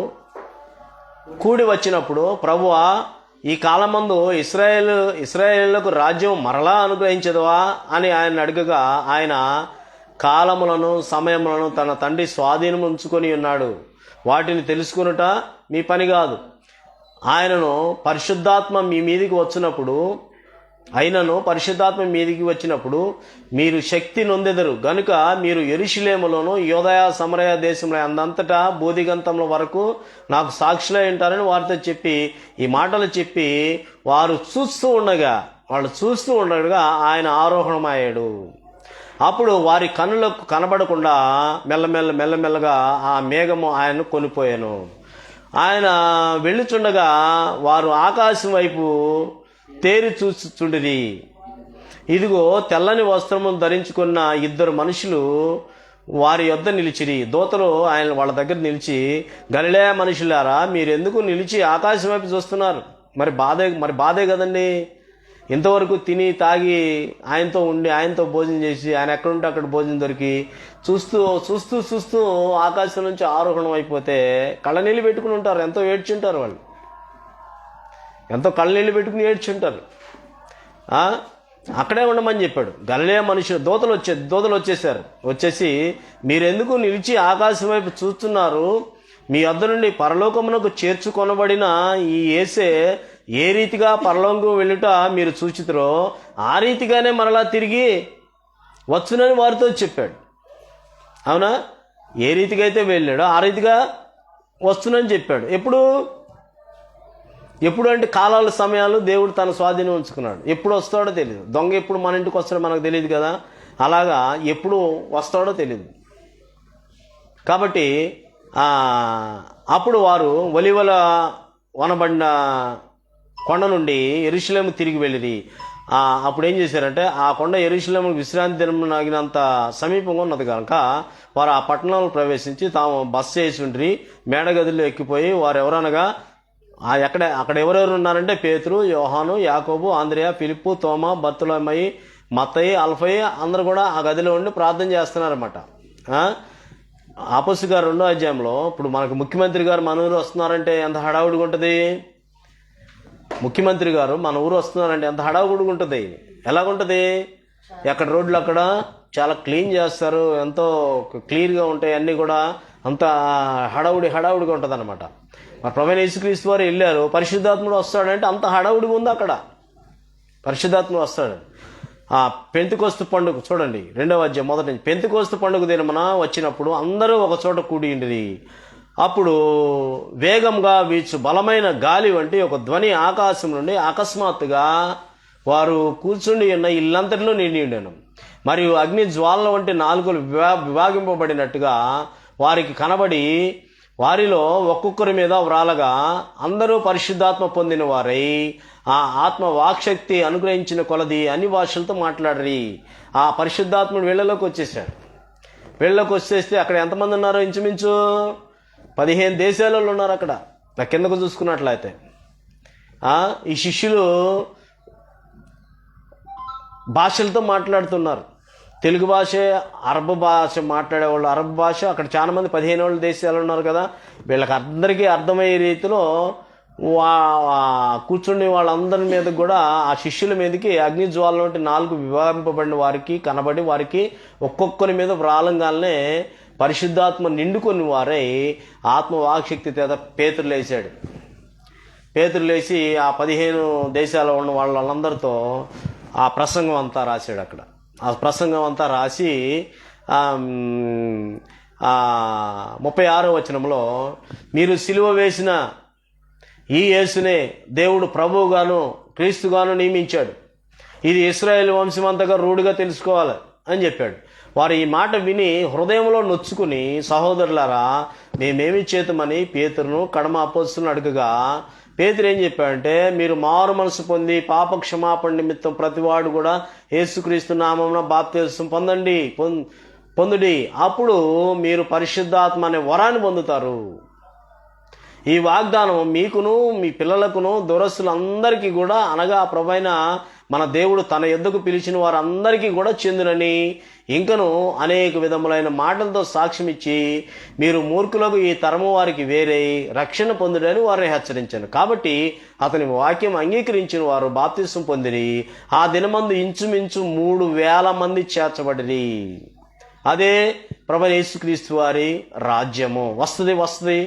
Speaker 1: కూడి వచ్చినప్పుడు ప్రభువా ఈ కాలమందు ఇశ్రాయేలులకు రాజ్యం మరలా అనుగ్రహించదువా అని ఆయన అడగగా ఆయన కాలములను సమయములను తన తండ్రి స్వాధీనం ఉంచుకొని ఉన్నాడు. వాటిని తెలుసుకునుట మీ పని కాదు. ఆయనను పరిశుద్ధాత్మ మీ మీదికి వచ్చినప్పుడు మీరు శక్తి నొందెదరు గనుక మీరు యెరూషలేములోను యూదయ సమరయ దేశంలో అందంతటా బోధిగంతముల వరకు నాకు సాక్షులై ఉంటారని వారితో చెప్పి ఈ మాటలు చెప్పి వాళ్ళు చూస్తూ ఉండగా ఆయన ఆరోహణమయ్యాడు. అప్పుడు వారి కన్నులకు కనబడకుండా మెల్లమెల్లగా ఆ మేఘము ఆయన్ను కొనిపోయాను. ఆయన వెళ్ళుచుండగా వారు ఆకాశం వైపు తేరి చూచుచుండిరి. ఇదిగో తెల్లని వస్త్రము ధరించుకున్న 2 మనుషులు వారి యొద్ద నిలిచిరి. దూతలు ఆయన వాళ్ళ దగ్గర నిలిచి, గలిలయ మనుషులారా, మీరెందుకు నిలిచి ఆకాశం వైపు చూస్తున్నారు? మరి బాధే కదండి. ఇంతవరకు తిని తాగి ఆయనతో ఉండి ఆయనతో భోజనం చేసి ఆయన ఎక్కడుంటే అక్కడ భోజనం దొరికి చూస్తూ ఆకాశం నుంచి ఆరోహణం అయిపోతే కళ్ళనీళ్ళు పెట్టుకుని ఉంటారు. ఎంతో ఏడ్చుంటారు వాళ్ళు, ఎంతో కళ్ళనీళ్ళు పెట్టుకుని ఏడ్చుంటారు. అక్కడే ఉండమని చెప్పాడు. గలిలయ మనుషులు దూతలు వచ్చేసారు. వచ్చేసి మీరెందుకు నిలిచి ఆకాశం వైపు చూస్తున్నారు? మీ వద్ద నుండి పరలోకమునకు చేర్చుకొనబడిన ఈ యేసే ఏ రీతిగా పరలోకం వెళ్ళుట మీరు చూచితురో ఆ రీతిగానే మరలా తిరిగి వచ్చునని వారితో చెప్పాడు. అవునా? ఏ రీతిగా అయితే వెళ్ళాడో ఆ రీతిగా వస్తునని చెప్పాడు. ఎప్పుడు అంటే కాలాల సమయాలు దేవుడు తన స్వాధీనం ఉంచుకున్నాడు. ఎప్పుడు వస్తాడో తెలియదు. దొంగ ఎప్పుడు మన ఇంటికి వస్తాడో మనకు తెలియదు కదా. అలాగా ఎప్పుడు వస్తాడో తెలియదు. కాబట్టి అప్పుడు వారు ఒలీవల వనబడిన కొండ నుండి యెరూషలేము తిరిగి వెళ్ళిరి. అప్పుడు ఏం చేశారంటే ఆ కొండ యెరూషలేము విశ్రాంతి దినం నాగినంత సమీపంగా ఉన్నది కనుక వారు ఆ పట్టణంలో ప్రవేశించి తాము బస చేసి ఉండ్రి. మేడగదిలో ఎక్కిపోయి వారు ఎవరనగా అక్కడ ఎవరెవరు ఉన్నారంటే పేతురు, యోహాను, యాకోబు, ఆంద్రియా, ఫిలిప్పు, తోమా, బర్తులమయి, మత్తయి, అల్ఫయి అందరూ కూడా ఆ గదిలో ఉండి ప్రార్థన చేస్తున్నారన్నమాట. అపోస్తలుల 2వ అధ్యాయంలో ఇప్పుడు మనకు ముఖ్యమంత్రి గారు మన ఊరు వస్తున్నారంటే ఎంత హడావుడిగా ఉంటుంది. ముఖ్యమంత్రి గారు మన ఊరు వస్తున్నారంటే ఎంత హడావుడిగా ఉంటుంది. ఎలాగుంటుంది? ఎక్కడ రోడ్లు అక్కడ చాలా క్లీన్ చేస్తారు, ఎంతో క్లియర్గా ఉంటాయి అన్నీ కూడా. అంత హడావుడిగా ఉంటుంది అనమాట. మరి ప్రభువైన యేసుక్రీస్తు వారు వెళ్ళారు, పరిశుద్ధాత్ముడు వస్తాడంటే అంత హడావుడిగా ఉంది అక్కడ. పరిశుద్ధాత్ముడు వస్తాడు. పెంతెకొస్తు పండుగ చూడండి 2వ అధ్యాయం మొదటి నుంచి. పెంతెకొస్తు పండుగ దినమున వచ్చినప్పుడు అందరూ ఒక చోట కూడియుండిరి. అప్పుడు వేగంగా వీచు బలమైన గాలి వంటి ఒక ధ్వని ఆకాశం నుండి అకస్మాత్తుగా వారు కూర్చుండి ఉన్న ఇల్లంతటిలో నిండి ఉండెను. మరియు అగ్ని జ్వాలల వంటి నాలుకలు విభాగింపబడినట్టుగా వారికి కనబడి వారిలో ఒక్కొక్కరి మీద వ్రాలగా అందరూ పరిశుద్ధాత్మ పొందిన వారై ఆ ఆత్మ వాక్శక్తి అనుగ్రహించిన కొలది అన్ని భాషలతో మాట్లాడరి. ఆ పరిశుద్ధాత్ముడు వీళ్ళలోకి వచ్చేసాడు. వీళ్ళలోకి వచ్చేస్తే అక్కడ ఎంతమంది ఉన్నారో ఇంచుమించు 15 దేశాలలో ఉన్నారు అక్కడ. నా కిందకు చూసుకున్నట్లయితే ఈ శిష్యులు భాషలతో మాట్లాడుతున్నారు. తెలుగు భాష, అరబ్ భాష మాట్లాడేవాళ్ళు అరబ్ భాష. అక్కడ చాలా మంది 15 దేశాలు ఉన్నారు కదా. వీళ్ళకి అందరికీ అర్థమయ్యే రీతిలో కూర్చుని వాళ్ళందరి మీద కూడా ఆ శిష్యుల మీదకి అగ్ని జ్వాల వంటి 4 విభాగింపబడిన వారికి కనబడి వారికి ఒక్కొక్కరి మీద వ్రాలంగానే పరిశుద్ధాత్మ నిండుకొని వారై ఆత్మ వాక్శక్తి చేత పేతురు లేచాడు. పేతురు లేచి ఆ 15 దేశాల్లో ఉన్న వాళ్ళందరితో ఆ ప్రసంగం అంతా రాశాడు. అక్కడ ఆ ప్రసంగం అంతా రాసి 36వ వచనంలో మీరు సిలువ వేసిన ఈ యేసునే దేవుడు ప్రభువుగాను క్రీస్తుగాను నియమించాడు. ఇది ఇశ్రాయేలు వంశమంతగా రూఢిగా తెలుసుకోవాలి అని చెప్పాడు. వారు ఈ మాట విని హృదయంలో నొచ్చుకుని, సహోదరులారా మేమేమి చేతమని పేతురును కడమ అపోస్తలును అడగగా, పేతురు ఏం చెప్పాడంటే, మీరు మారు మనసు పొంది పాప క్షమాపణ నిమిత్తం ప్రతివాడు కూడా యేసుక్రీస్తు నామమున బాప్తిసం పొందుడి, అప్పుడు మీరు పరిశుద్ధాత్మ అనే వరాన్ని పొందుతారు. ఈ వాగ్దానం మీకును మీ పిల్లలకును దూరస్తులందరికీ కూడా, అనగా ప్రభువైన మన దేవుడు తన యొద్దకు పిలిచిన వారందరికీ కూడా చెందునని ఇంకను అనేక విధములైన మాటలతో సాక్ష్యం ఇచ్చి, మీరు మూర్ఖులకు ఈ తరము వారికి వేరే రక్షణ పొందుడని వారిని హెచ్చరించాను. కాబట్టి అతని వాక్యం అంగీకరించిన వారు బాప్తిసం పొందిరి. ఆ దినమందు ఇంచుమించు 3,000 మంది చేర్చబడిరి. అదే ప్రభువైన యేసుక్రీస్తు వారి రాజ్యము. వస్తుంది,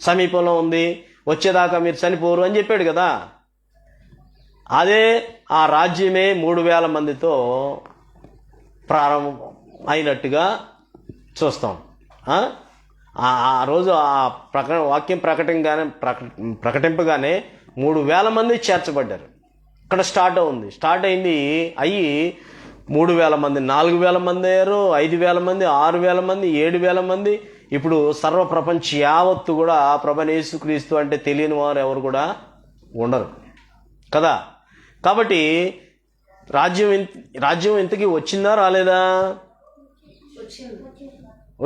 Speaker 1: సమీపంలో ఉంది, వచ్చేదాకా మీరు చనిపోరు అని చెప్పాడు కదా. అదే ఆ రాజ్యమే 3,000 మందితో ప్రారంభం అయినట్టుగా చూస్తాం. ఆ రోజు ఆ వాక్యం ప్రకటింపగానే 3,000 మంది చేర్చబడ్డారు. ఇక్కడ స్టార్ట్ అయింది 3,000 మంది, 4,000 మంది అయ్యారు, 5,000 మంది, 6,000 మంది, 7,000 మంది. ఇప్పుడు సర్వ ప్రపంచ యావత్తు కూడా ప్రభువైన యేసుక్రీస్తు అంటే తెలియని వారు ఎవరు కూడా ఉండరు కదా. కాబట్టి రాజ్యం ఇంతకీ వచ్చిందా రాలేదా?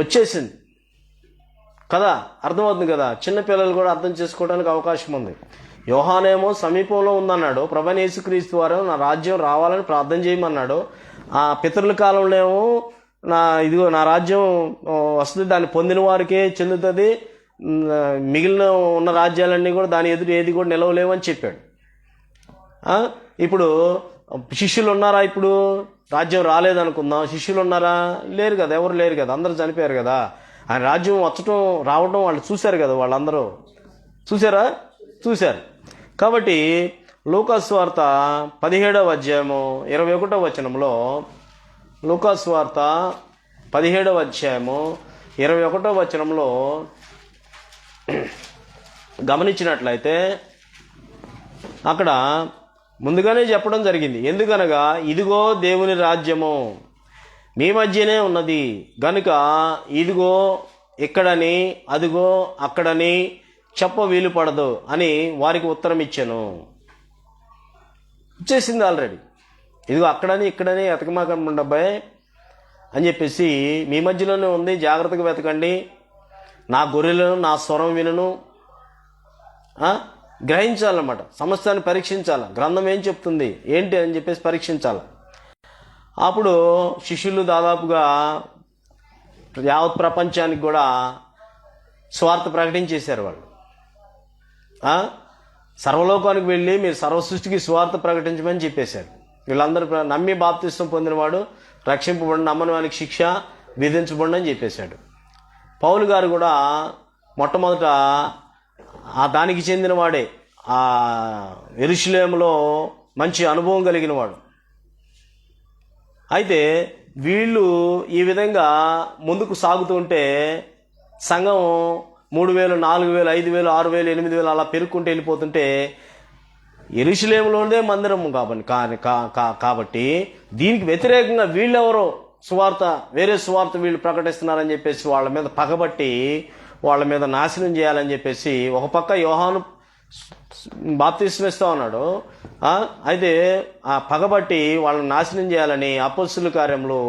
Speaker 1: వచ్చేసింది కదా. అర్థమవుతుంది కదా. చిన్నపిల్లలు కూడా అర్థం చేసుకోవడానికి అవకాశం ఉంది. యోహానేమో సమీపంలో ఉందన్నాడు. ప్రభువైన యేసుక్రీస్తు వారు నా రాజ్యం రావాలని ప్రార్థన చేయమన్నాడు. ఆ పితరుల కాలంలో ఏమో నా రాజ్యం వస్తుంది, దాన్ని పొందిన వారికే చెందుతుంది, మిగిలిన ఉన్న రాజ్యాలన్నీ కూడా దాని ఎదురు ఏది కూడా నిలవలేవని చెప్పాడు. ఇప్పుడు శిష్యులు ఉన్నారా? ఇప్పుడు రాజ్యం రాలేదనుకుందాం, శిష్యులు ఉన్నారా? లేరు కదా, ఎవరు లేరు కదా, అందరూ చనిపోయారు కదా. ఆయన రాజ్యం రావడం వాళ్ళు చూశారు కదా, వాళ్ళందరూ చూశారు. కాబట్టి లూకాసు వార్త 17వ అధ్యాయము 21వ వచనంలో, లూకాసు వార్త 17వ అధ్యాయము 21వ వచనంలో గమనించినట్లయితే అక్కడ ముందుగానే చెప్పడం జరిగింది. ఎందుకనగా ఇదిగో దేవుని రాజ్యము మీ మధ్యనే ఉన్నది గనుక ఇదిగో ఇక్కడని అదిగో అక్కడని చెప్ప వీలు పడదు అని వారికి ఉత్తరం ఇచ్చాను. ఇచ్చేసింది ఆల్రెడీ. ఇదిగో అక్కడని ఇక్కడని ఎతకమాకండి అబ్బాయి అని చెప్పేసి, మీ మధ్యలోనే ఉంది, జాగ్రత్తగా వెతకండి, నా గొర్రెలను నా స్వరం వినును. గ్రహించాలన్నమాట, సమస్యను పరీక్షించాలి, గ్రంథం ఏం చెప్తుంది ఏంటి అని చెప్పేసి పరీక్షించాలి. అప్పుడు శిష్యులు దాదాపుగా యావత్ ప్రపంచానికి కూడా స్వార్థ ప్రకటించేశారు. వాళ్ళు సర్వలోకానికి వెళ్ళి మీరు సర్వ సృష్టికి స్వార్థ ప్రకటించమని చెప్పేశారు. వీళ్ళందరూ నమ్మి బాప్తిస్వం పొందినవాడు రక్షింపబడి, నమ్మని వానికి శిక్ష విధించబడి అని చెప్పేశాడు. పౌలు గారు కూడా మొట్టమొదట దానికి చెందినవాడే, ఆ యెరూషలేములో మంచి అనుభవం కలిగిన వాడు. అయితే వీళ్ళు ఈ విధంగా ముందుకు సాగుతుంటే సంఘం 3,000, 4,000, 5,000, 6,000, 8,000 అలా పెరుక్కుంటూ వెళ్ళిపోతుంటే యెరూషలేములోనే మందిరం కాబట్టి దీనికి వ్యతిరేకంగా వీళ్ళెవరో వేరే సువార్త వీళ్ళు ప్రకటిస్తున్నారని చెప్పేసి వాళ్ళ మీద పగబట్టి వాళ్ళ మీద నాశనం చేయాలని చెప్పేసి ఒక పక్క యోహాను బాప్తిస్మం ఇస్తా ఉన్నాడు. అయితే ఆ పగబట్టి వాళ్ళని నాశనం చేయాలని అపోస్తలుల కార్యములు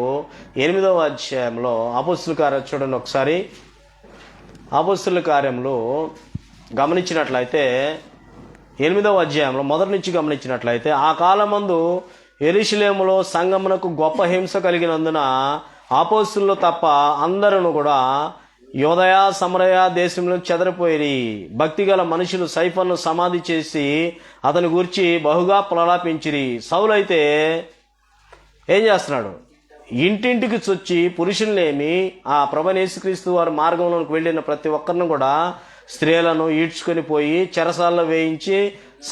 Speaker 1: 8వ అధ్యాయంలో, అపోస్తలుల కార్యం చూడండి ఒకసారి, అపోస్తలుల కార్యములు గమనించినట్లయితే 8వ అధ్యాయంలో మొదటి నుంచి గమనించినట్లయితే, ఆ కాలమందు యెరూషలేములో సంఘమునకు గొప్ప హింస కలిగినందున అపోస్తలులు తప్ప అందరూ కూడా యోదయ సమరయ దేశంలో చెదరిపోయి భక్తి గల మనుషులు సైఫన్ను సమాధి చేసి అతని గురించి బహుగా ప్రలాపించిరి. సౌలు అయితే ఏం చేస్తున్నాడు? ఇంటింటికి చొచ్చి పురుషులనేమి ఆ ప్రభువైన యేసుక్రీస్తు వారి మార్గంలోకి వెళ్ళిన ప్రతి ఒక్కరిని కూడా స్త్రీలను ఈడ్చుకొని పోయి చెరసాల్లో వేయించి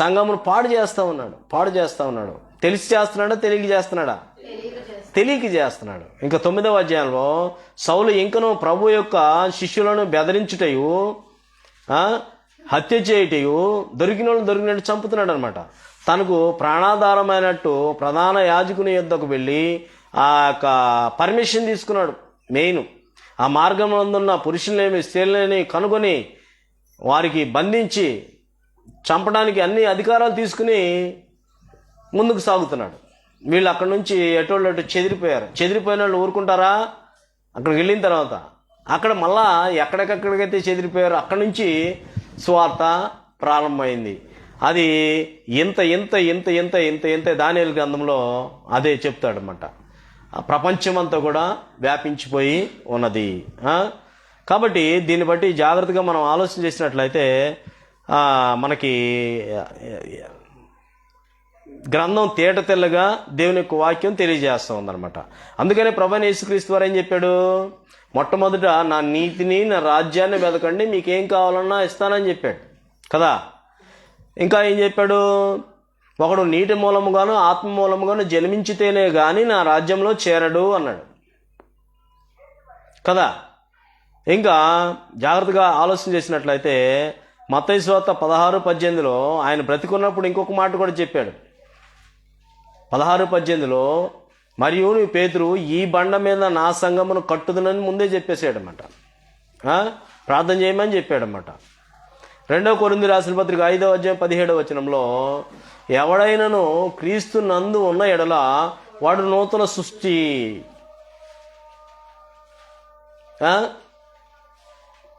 Speaker 1: సంఘమును పాడు చేస్తా ఉన్నాడు. తెలిసి చేస్తున్నాడా, తెలియక చేస్తున్నాడు. ఇంకా 9వ అధ్యాయంలో సౌలు ఇంకనూ ప్రభు యొక్క శిష్యులను బెదిరించుటయు, హత్య చేయుటయు, దొరికినట్టు చంపుతున్నాడు అనమాట. తనకు ప్రాణాధారమైనట్టు ప్రధాన యాజకుని యొద్దకు వెళ్ళి ఆ యొక్క పర్మిషన్ తీసుకున్నాడు. మెయిన్ ఆ మార్గంలో ఉన్న పురుషులనేమి స్త్రీలని కనుగొని వారికి బంధించి చంపడానికి అన్ని అధికారాలు తీసుకుని ముందుకు సాగుతున్నాడు. వీళ్ళు అక్కడి నుంచి ఎటోళ్ళు చెదిరిపోయిన వాళ్ళు ఊరుకుంటారా? అక్కడికి వెళ్ళిన తర్వాత అక్కడ మళ్ళా ఎక్కడికక్కడికైతే చెదిరిపోయారో అక్కడి నుంచి సువార్త ప్రారంభమైంది. అది ఇంత దానియేలు గ్రంథంలో అదే చెప్తాడనమాట. ప్రపంచమంతా కూడా వ్యాపించిపోయి ఉన్నది. కాబట్టి దీన్ని బట్టి జాగ్రత్తగా మనం ఆలోచన చేసినట్లయితే మనకి గ్రంథం తేట తెల్లగా దేవుని యొక్క వాక్యం తెలియజేస్తూ ఉందన్నమాట. అందుకనే ప్రభువైన యేసుక్రీస్తు వారు ఏం చెప్పాడు? మొట్టమొదట నా నీతిని, నా రాజ్యాన్ని వెతకండి, మీకేం కావాలన్నా ఇస్తానని చెప్పాడు కదా. ఇంకా ఏం చెప్పాడు? ఒకడు నీటి మూలముగాను ఆత్మ మూలముగాను జన్మించితేనే గాని నా రాజ్యంలో చేరడు అన్నాడు కదా. ఇంకా జాగ్రత్తగా ఆలోచన చేసినట్లయితే మత్తయి సువార్త 16:18 ఆయన బ్రతికున్నప్పుడు ఇంకొక మాట కూడా చెప్పాడు. 16:18 మరియు నీ పేతురు ఈ బండ మీద నా సంఘమును కట్టుదునని ముందే చెప్పేసాడనమాట. ప్రార్థన చేయమని చెప్పాడనమాట. 2 కొరింథీ రాసిన పత్రిక 5:17 ఎవడైనను క్రీస్తు నందు ఉన్న ఎడల వాడు నూతన సృష్టి.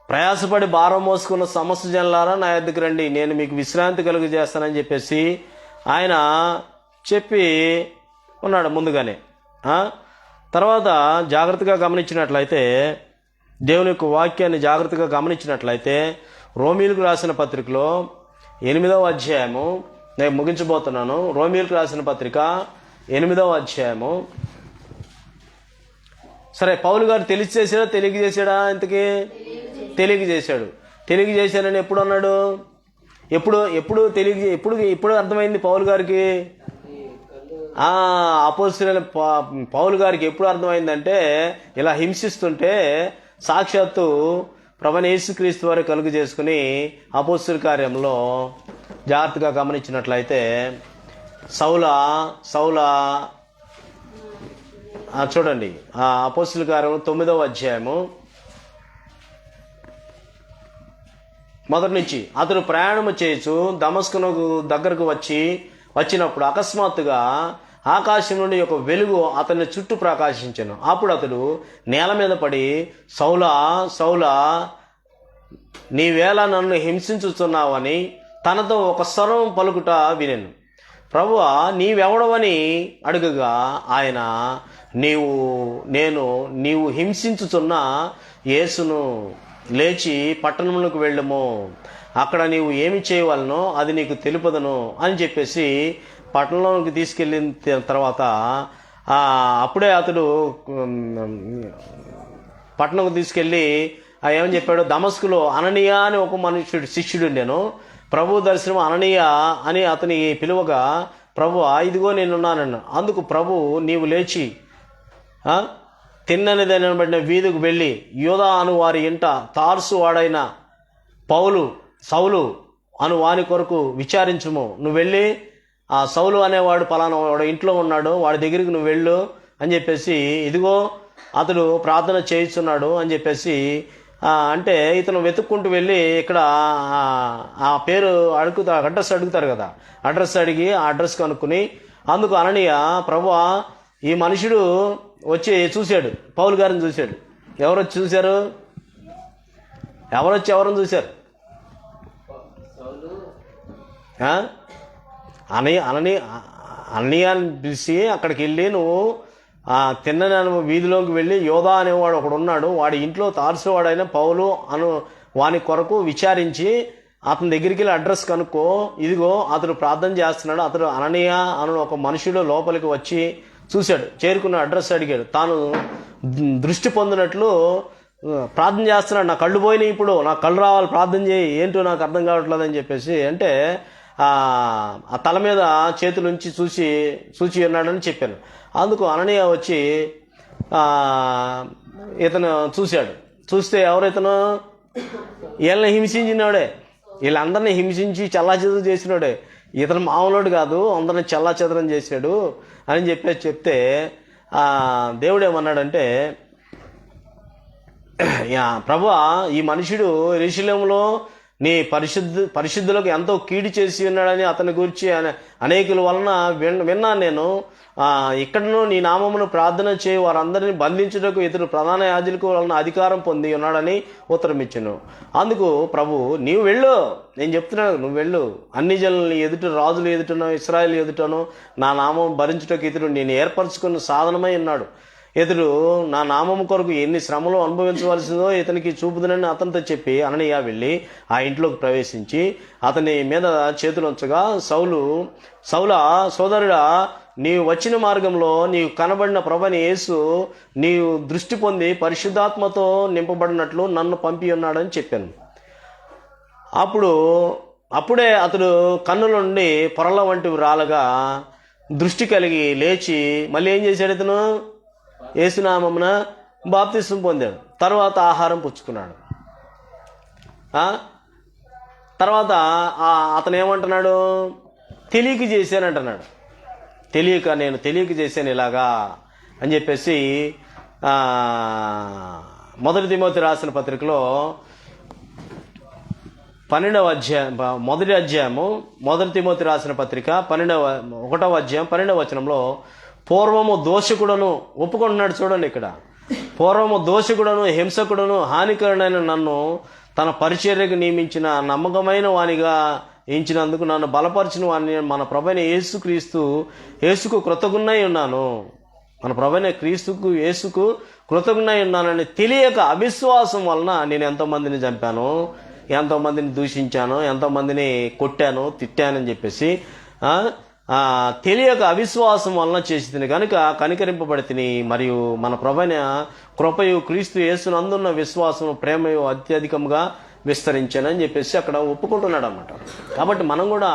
Speaker 1: ప్రయాసపడి భారం మోసుకున్న సమస్త జనులారా నా యొద్దకు రండి, నేను మీకు విశ్రాంతి కలుగజేస్తానని చెప్పేసి ఆయన చెప్పి ఉన్నాడు ముందుగానే. తర్వాత జాగ్రత్తగా గమనించినట్లయితే, దేవుని యొక్క వాక్యాన్ని జాగ్రత్తగా గమనించినట్లయితే రోమీలకు రాసిన పత్రికలో 8వ అధ్యాయము, నేను ముగించబోతున్నాను. రోమీలకు రాసిన పత్రిక 8వ అధ్యాయము. సరే, పౌలు గారు తెలియజేసాడా తెలియజేసాడా? ఇంతకీ తెలియజేశాడు. తెలియజేశానని ఎప్పుడు అన్నాడు? ఎప్పుడు అర్థమైంది పౌలు గారికి? అపోస్తలుడైన పౌలు గారికి ఎప్పుడు అర్థమైందంటే, ఇలా హింసిస్తుంటే సాక్షాత్తు ప్రభువైన యేసుక్రీస్తు వారు కలుగు చేసుకుని అపోస్తల కార్యంలో జాగ్రత్తగా గమనించినట్లయితే సౌల చూడండి, అపోస్తల కార్యం 9వ అధ్యాయము మొదటి నుంచి. అతడు ప్రయాణము చేయొచ్చు దమస్కునకు దగ్గరకు వచ్చినప్పుడు అకస్మాత్తుగా ఆకాశం నుండి ఒక వెలుగు అతని చుట్టూ ప్రకాశించెను. అప్పుడు అతడు నేల మీద పడి, సౌలా సౌలా, నీవేళ నన్ను హింసించుతున్నావని తనతో ఒక స్వరం పలుకుట వినెను. ప్రభువా, నీవెవడవని అడుగగా ఆయన, నీవు హింసించుతున్న యేసును, లేచి పట్టణములకు వెళ్ళము, అక్కడ నీవు ఏమి చేయవలనో అది నీకు తెలుపదను అని చెప్పేసి పట్టణంలోకి తీసుకెళ్ళిన తర్వాత అప్పుడే అతడు పట్టణంకు తీసుకెళ్ళి ఏమని చెప్పాడు? దమస్కులో అననీయ అని ఒక శిష్యుడు నేను, ప్రభు దర్శనం అననీయ అని అతని పిలువగా, ప్రభు ఇదిగో నేనున్నానన్న. అందుకు ప్రభు, నీవు లేచి తిన్ననిదనబడిన వీధికి వెళ్ళి యోధా అను వారి ఇంట తార్సు వాడైన సౌలు అను వాని కొరకు విచారించుము. నువ్వు వెళ్ళి ఆ సౌలు అనేవాడు పలానా వాడు ఇంట్లో ఉన్నాడు, వాడి దగ్గరికి నువ్వు వెళ్ళు అని చెప్పేసి, ఇదిగో అతడు ప్రార్థన చేయిస్తున్నాడు అని చెప్పేసి అంటే ఇతను వెతుక్కుంటూ వెళ్ళి ఇక్కడ ఆ పేరు అడ్రస్ అడుగుతారు కదా, అడ్రస్ అడిగి ఆ అడ్రస్ కనుక్కుని, అందుకు అననీయ, ప్రభువా, ఈ మనుషుడు వచ్చి చూశాడు, పౌలు గారిని చూశాడు. ఎవరొచ్చి చూశారు? ఎవరిని చూశారు? అననీయాన్ని పిలిచి అక్కడికి వెళ్ళి, నువ్వు తిన్న వీధిలోకి వెళ్ళి యోధా అనేవాడు ఒకడు ఉన్నాడు, వాడి ఇంట్లో తార్సువాడైన పౌలు వాని కొరకు విచారించి అతని దగ్గరికి వెళ్ళి అడ్రస్ కనుక్కో, ఇదిగో అతడు ప్రార్థన చేస్తున్నాడు, అతడు అననీయ అను ఒక మనుషుడు లోపలికి వచ్చి చూశాడు, చేరుకున్న అడ్రస్ అడిగాడు, తాను దృష్టి పొందినట్లు ప్రార్థన చేస్తున్నాడు, నా కళ్ళు పోయినాయి, ఇప్పుడు నా కళ్ళు రావాలి, ప్రార్థన చేయి, ఏంటో నాకు అర్థం కావట్లేదు అని చెప్పేసి అంటే ఆ తల మీద చేతులుంచి చూచి ఉన్నాడని చెప్పాను. అందుకు అననీయ వచ్చి ఇతను చూశాడు. చూస్తే ఎవరైతను? వీళ్ళని హింసించినాడే, వీళ్ళందరినీ హింసించి చల్లాచెదరం చేసినాడే, ఇతను మామూలుడు కాదు, అందరిని చల్లాచెదరం చేశాడు అని చెప్తే దేవుడు ఏమన్నాడంటే, ప్రభువా, ఈ మనుషుడు యెరూషలేములో నీ పరిశుద్ధులకు ఎంతో కీడు చేసి ఉన్నాడని అతని గురించి అనేకుల వలన విన్నాను నేను. ఇక్కడను నీ నామమును ప్రార్థన చేయి వారందరినీ బంధించుటకు ఇతడు ప్రధాన యాజకుల వలన అధికారం పొంది ఉన్నాడని ఉత్తరం ఇచ్చాను. అందుకు ప్రభు, నీవు వెళ్ళు, నేను చెప్తున్నాను, నువ్వు వెళ్ళు, అన్ని జనులని ఎదుట, రాజులు ఎదుటనో ఇశ్రాయేలు ఎదుటనో నా నామం భరించుటకు ఇతడు నేను ఏర్పరచుకున్న సాధనమై ఉన్నాడు. ఇతడు నా నామం కొరకు ఎన్ని శ్రమలు అనుభవించవలసిందో ఇతనికి చూపుదనని అతనితో చెప్పి అననీయ వెళ్ళి ఆ ఇంట్లోకి ప్రవేశించి అతని మీద చేతులు ఉంచగా, సౌల సోదరుడా, నీవు వచ్చిన మార్గంలో నీవు కనబడిన ప్రభువైన యేసు నీవు దృష్టి పొంది పరిశుద్ధాత్మతో నింపబడినట్లు నన్ను పంపి ఉన్నాడని చెప్పాను. అప్పుడే అతడు కన్నుల నుండి పొరల వంటివి రాలగా దృష్టి కలిగి లేచి మళ్ళీ ఏం చేశాడు? ఇతను యేసునామమున బాప్తిస్మం పొందాడు. తర్వాత ఆహారం పుచ్చుకున్నాడు. తర్వాత అతను ఏమంటున్నాడు? తెలియక చేశానంటున్నాడు. నేను తెలియక చేశాను ఇలాగా అని చెప్పేసి 1 తిమోతి రాసిన పత్రికలో 12వ అధ్యాయం 1వ అధ్యాయము 1 తిమోతి రాసిన పత్రిక 1వ అధ్యాయం 12వ వచనంలో పూర్వము దోషకుడను ఒప్పుకుంటున్నాడు. చూడండి, ఇక్కడ పూర్వము దోషకుడను హింసకుడను హానికరుడైన నన్ను తన పరిచర్యకు నియమించిన నమ్మకమైన వానిగా ఎంచినందుకు నన్ను బలపరిచిన వాని మన ప్రభువైన యేసుకు కృతజ్ఞుడై ఉన్నాను. మన ప్రభువైన యేసుకు కృతజ్ఞుడై ఉన్నానని తెలియక అవిశ్వాసం వలన నేను ఎంతోమందిని చంపాను, ఎంతోమందిని దూషించాను, ఎంతోమందిని కొట్టాను, తిట్టానని చెప్పేసి తెలియక అవిశ్వాసం వలన చేసి తిని కనుక కనికరింపబడి తిని, మరియు మన ప్రభువైన కృపయు క్రీస్తు యేసునందున్న విశ్వాసం ప్రేమయు అత్యధికంగా విస్తరించానని చెప్పేసి అక్కడ ఒప్పుకుంటున్నాడు అన్నమాట. కాబట్టి మనం కూడా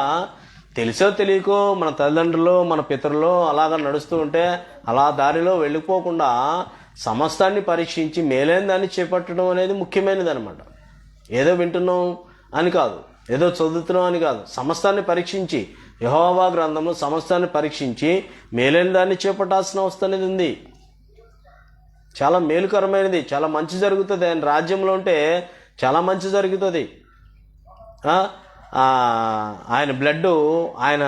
Speaker 1: తెలిసో తెలియకో మన తల్లిదండ్రులు మన పితరులు అలాగా నడుస్తూ ఉంటే అలా దారిలో వెళ్ళిపోకుండా సమస్తాన్ని పరీక్షించి మేలైన దాన్ని చేపట్టడం అనేది ముఖ్యమైనది అనమాట. ఏదో వింటున్నాం అని కాదు, ఏదో చదువుతున్నాం అని కాదు, సమస్తాన్ని పరీక్షించి యెహోవా గ్రంథంలో సమస్తాన్ని పరీక్షించి మేలైన దాన్ని చేపట్టాల్సిన అవసరం అనేది ఉంది. చాలా మేలుకరమైనది, చాలా మంచి జరుగుతుంది. ఆయన రాజ్యంలో ఉంటే చాలా మంచి జరుగుతుంది. ఆయన బ్లడ్ ఆయన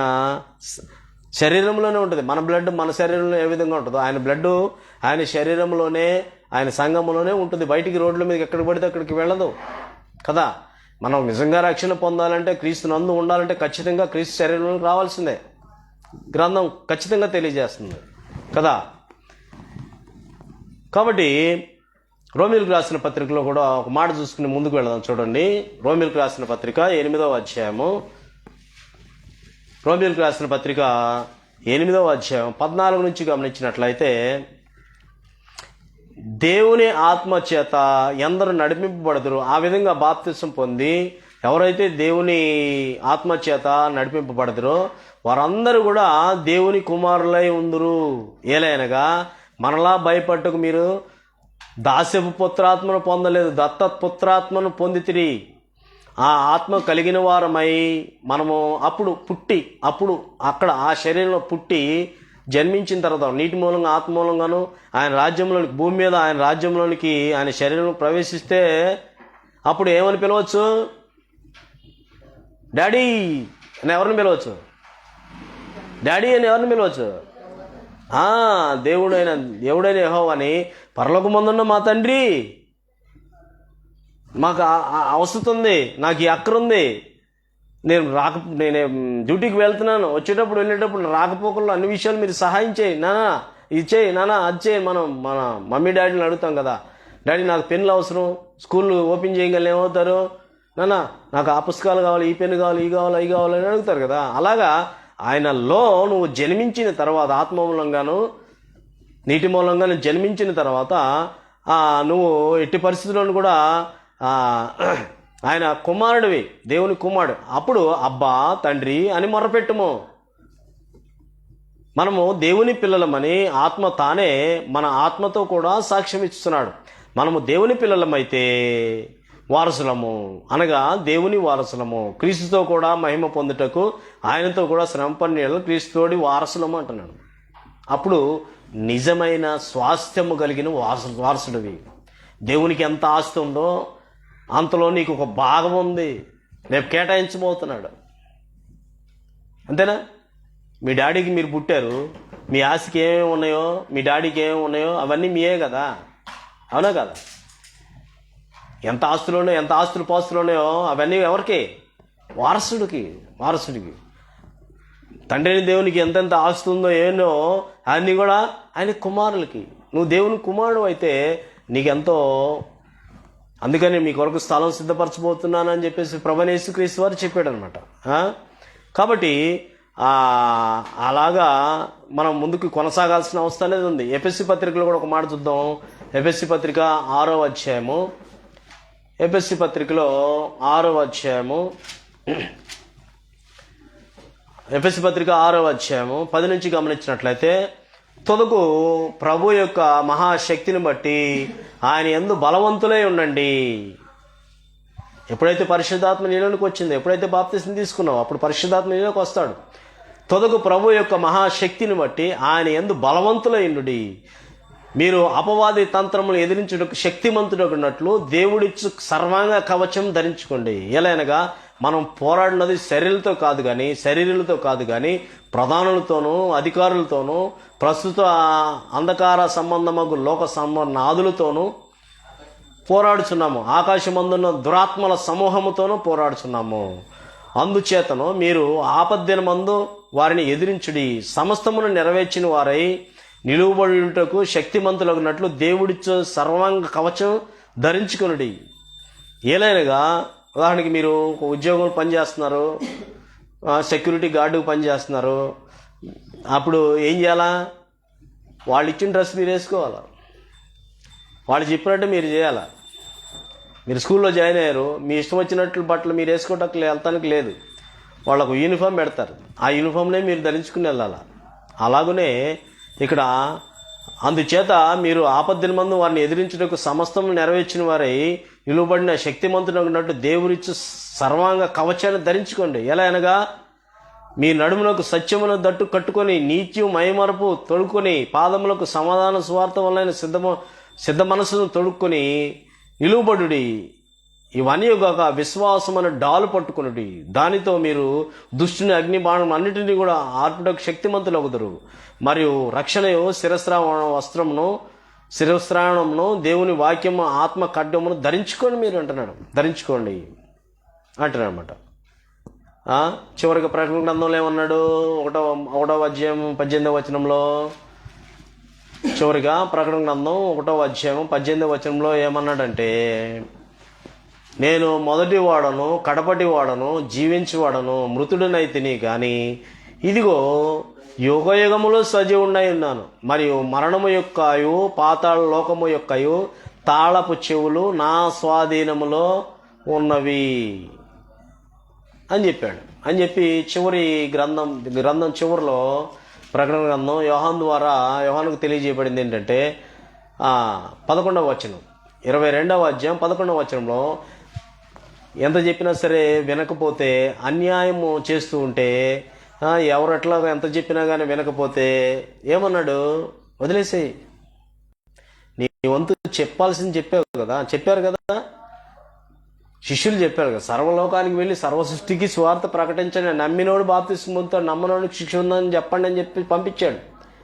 Speaker 1: శరీరంలోనే ఉంటుంది. మన బ్లడ్ మన శరీరంలో ఏ విధంగా ఉంటుందో ఆయన బ్లడ్ ఆయన శరీరంలోనే ఆయన సంఘంలోనే ఉంటుంది. బయటికి రోడ్ల మీద ఎక్కడికి పడితే అక్కడికి వెళ్ళదు కదా. మనం నిజంగా రక్షణ పొందాలంటే క్రీస్తు నందు ఉండాలంటే ఖచ్చితంగా క్రీస్తు శరీరంలోకి రావాల్సిందే. గ్రంథం ఖచ్చితంగా తెలియజేస్తుంది కదా. కాబట్టి రోమీయులకు రాసిన పత్రికలో కూడా ఒక మాట చూసుకుని ముందుకు వెళదాం. చూడండి, రోమీయులకు రాసిన పత్రిక 8వ అధ్యాయము, రోమీయులకు రాసిన పత్రిక 8వ అధ్యాయం 14 నుంచి గమనించినట్లయితే, దేవుని ఆత్మ చేత ఎందరు నడిపింపబడదురు, ఆ విధంగా బాప్తిసం పొంది ఎవరైతే దేవుని ఆత్మ చేత నడిపింపబడదురో వారందరూ కూడా దేవుని కుమారులై ఉందురు. ఏలైనగా మనలా భయపట్టుకు మీరు దాస్యపు పుత్రాత్మను పొందలేదు, దత్తపుత్రాత్మను పొందితిరి. ఆ ఆత్మ కలిగిన వారమై మనము అప్పుడు అక్కడ ఆ శరీరంలో పుట్టి జన్మించిన తర్వాత నీటి మూలంగా ఆత్మ మూలంగాను ఆయన రాజ్యంలోనికి భూమి మీద ఆయన రాజ్యంలోనికి ఆయన శరీరంలో ప్రవేశిస్తే అప్పుడు ఏమని పిలవచ్చు? డాడీ అని ఎవరిని పిలవచ్చు? డాడీ అని ఎవరిని పిలవచ్చు? దేవుడైన యెహోవా అని పరలోకమందున్న మా తండ్రి, మాకు అవసరం ఉంది, నాకు ఈ అక్కర ఉంది, నేను డ్యూటీకి వెళ్తున్నాను, వచ్చేటప్పుడు వెళ్ళేటప్పుడు రాకపోకల్లో అన్ని విషయాలు మీరు సహాయం చేయి నానా, ఇది చేయి నానా, అది చేయి. మన మమ్మీ డాడీని అడుగుతాం కదా, డాడీ నాకు పెన్నులు అవసరం, స్కూల్ ఓపెన్ చేయగలని ఏమవుతారు? నానా నాకు ఆ పుస్తకాలు కావాలి, ఈ పెన్ను కావాలి, ఈ కావాలి, అవి కావాలని అడుగుతారు కదా. అలాగా ఆయనలో నువ్వు జన్మించిన తర్వాత ఆత్మ మూలంగాను నీటి మూలంగా నువ్వు జన్మించిన తర్వాత నువ్వు ఎట్టి పరిస్థితులను కూడా ఆయన కుమారుడివి, దేవుని కుమారుడు. అప్పుడు అబ్బా తండ్రి అని మొరపెట్టుము. మనము దేవుని పిల్లలమని ఆత్మ తానే మన ఆత్మతో కూడా సాక్ష్యం ఇస్తున్నాడు. మనము దేవుని పిల్లలమైతే వారసులము, అనగా దేవుని వారసులము, క్రీస్తుతో కూడా మహిమ పొందుటకు ఆయనతో కూడా శ్రమ పడిన క్రీస్తుతోడి వారసులము అంటున్నాడు. అప్పుడు నిజమైన స్వాస్థ్యము కలిగిన వారసుడివి. దేవునికి ఎంత ఆస్తి ఉందో అంతలో నీకు ఒక భాగం ఉంది, రేపు కేటాయించబోతున్నాడు. అంతేనా? మీ డాడీకి మీరు పుట్టారు, మీ ఆస్తికి ఏమేమి ఉన్నాయో, మీ డాడీకి ఏమేమి ఉన్నాయో అవన్నీ మీయే కదా, అవునా కదా? ఎంత ఆస్తులు పాస్తులు ఉన్నాయో అవన్నీ ఎవరికి? వారసుడికి. తండ్రిని దేవునికి ఎంతెంత ఆస్తి ఉందో ఏనో అన్నీ కూడా ఆయన కుమారులకి. నువ్వు దేవుని కుమారుడు అయితే నీకెంతో, అందుకని మీ కొరకు స్థలం సిద్ధపరచబోతున్నానని చెప్పేసి ప్రభువైన యేసుక్రీస్తు వారు చెప్పాడు అనమాట. కాబట్టి అలాగా మనం ముందుకు కొనసాగాల్సిన అవసరం అనేది ఉంది. ఎఫెసీ పత్రికలో కూడా ఒక మాట చూద్దాం. ఎఫెసీ పత్రిక 6వ అధ్యాయము, ఎఫెసీ పత్రికలో 6వ అధ్యాయము, ఎఫెసీ పత్రిక 6వ అధ్యాయము 10 నుంచి గమనించినట్లయితే, తొదకు ప్రభు యొక్క మహాశక్తిని బట్టి ఆయన యందు బలవంతులై ఉండండి. ఎప్పుడైతే పరిశుద్ధాత్మ నీలోనికి వచ్చిందో, ఎప్పుడైతే బాప్తిస్మం తీసుకున్నావు, అప్పుడు పరిశుద్ధాత్మ నీలోకి వస్తాడు. తొదకు ప్రభు యొక్క మహాశక్తిని బట్టి ఆయన యందు బలవంతులై ఉండుడి. మీరు అపవాది తంత్రములు ఎదిరించుటకు శక్తిమంతుడకున్నట్లు దేవుడిచ్చు సర్వాంగ కవచం ధరించుకోండి. ఎలాగనగా మనం పోరాడినది శరీరులతో కాదు కానీ ప్రధానులతోనూ అధికారులతోనూ ప్రస్తుత అంధకార సంబంధమగు లోక సంబంధాదులతోనూ పోరాడుచున్నాము, ఆకాశమందున్న దురాత్మల సమూహముతోనూ పోరాడుచున్నాము. అందుచేతను మీరు ఆపద్దినమందు వారిని ఎదిరించుడి, సమస్తమును నెరవేర్చిన వారై నిలువబడుటకు శక్తిమంతులగునట్లు దేవుడిచ్చే సర్వాంగ కవచం ధరించుకొనుడి. ఏలైనగా ఉదాహరణకి మీరు ఒక ఉద్యోగం పనిచేస్తున్నారు, సెక్యూరిటీ గార్డుకు పనిచేస్తున్నారు. అప్పుడు ఏం చేయాలా? వాళ్ళు ఇచ్చిన డ్రెస్ మీరు వేసుకోవాలా, వాళ్ళు చెప్పినట్టు మీరు చేయాలా. మీరు స్కూల్లో జాయిన్ అయ్యారు, మీ ఇష్టం వచ్చినట్లు బట్టలు మీరు వేసుకోవటానికి వెళ్తానికి లేదు. వాళ్ళకు యూనిఫామ్ పెడతారు, ఆ యూనిఫామ్నే మీరు ధరించుకుని వెళ్ళాలా. అలాగనే ఇక్కడ అందుచేత మీరు ఆపద్దినమందు వారిని ఎదిరించుటకు సమస్తము నెరవేర్చిన వారై నిలువబడిన శక్తిమంతునకు దేవుడిచ్చు సర్వాంగ కవచాన్ని ధరించుకోండి. ఎలా అనగా మీ నడుములకు సత్యమును దట్టు కట్టుకొని నీత్యం మైమరపు తొడుక్కొని పాదములకు సమాధాన స్వార్థ వలన సిద్ధ మనసును తొడుక్కొని నిలువబడుడి. ఇవన్నీ ఒక విశ్వాసమైన డాలు పట్టుకునుడి. దానితో మీరు దుష్టుని అగ్ని బాణం అన్నిటినీ కూడా ఆర్పుటకు శక్తిమంతులగుదురు. మరియు రక్షణయు శిరస్త్రాణమును దేవుని వాక్యము ఆత్మ ఖడ్గమును ధరించుకోండి మీరు ధరించుకోండి అంటున్నాడు అనమాట. చివరికి ప్రకటన గ్రంథంలో ఏమన్నాడు? 1వ అధ్యాయం 18వ వచనంలో, చివరిగా ప్రకటన గ్రంథం 1వ అధ్యాయం 18వ వచనంలో ఏమన్నాడంటే, నేను మొదటి వాడను కడపటి వాడను జీవించువాడను మృతుడినైతిని కానీ ఇదిగో యుగయుగములో సజీవుడై ఉన్నాను, మరియు మరణము యొక్కయు పాతాళ లోకము యొక్కయు తాళపు చెవులు నా స్వాధీనములో ఉన్నవి అని చెప్పాడు. అని చెప్పి చివరి గ్రంథం చివరిలో ప్రకటన గ్రంథం యోహానుకు తెలియజేయబడింది ఏంటంటే 11వ వచనం, 22వ అధ్యాయం 11వ వచనంలో, ఎంత చెప్పినా సరే వినకపోతే, అన్యాయము చేస్తూ ఉంటే, ఎవరు ఎట్లా ఎంత చెప్పినా కానీ వినకపోతే ఏమన్నాడు? వదిలేసేయి, నీ వంతు చెప్పాల్సింది చెప్పారు కదా శిష్యులు చెప్పారు కదా, సర్వలోకానికి వెళ్ళి సర్వ సృష్టికి స్వార్థ ప్రకటించండి, నమ్మినోడు బాప్తిస్మం పొందుతాడు, నమ్మనోడికి శిక్ష ఉందని చెప్పండి అని చెప్పి పంపించాడు.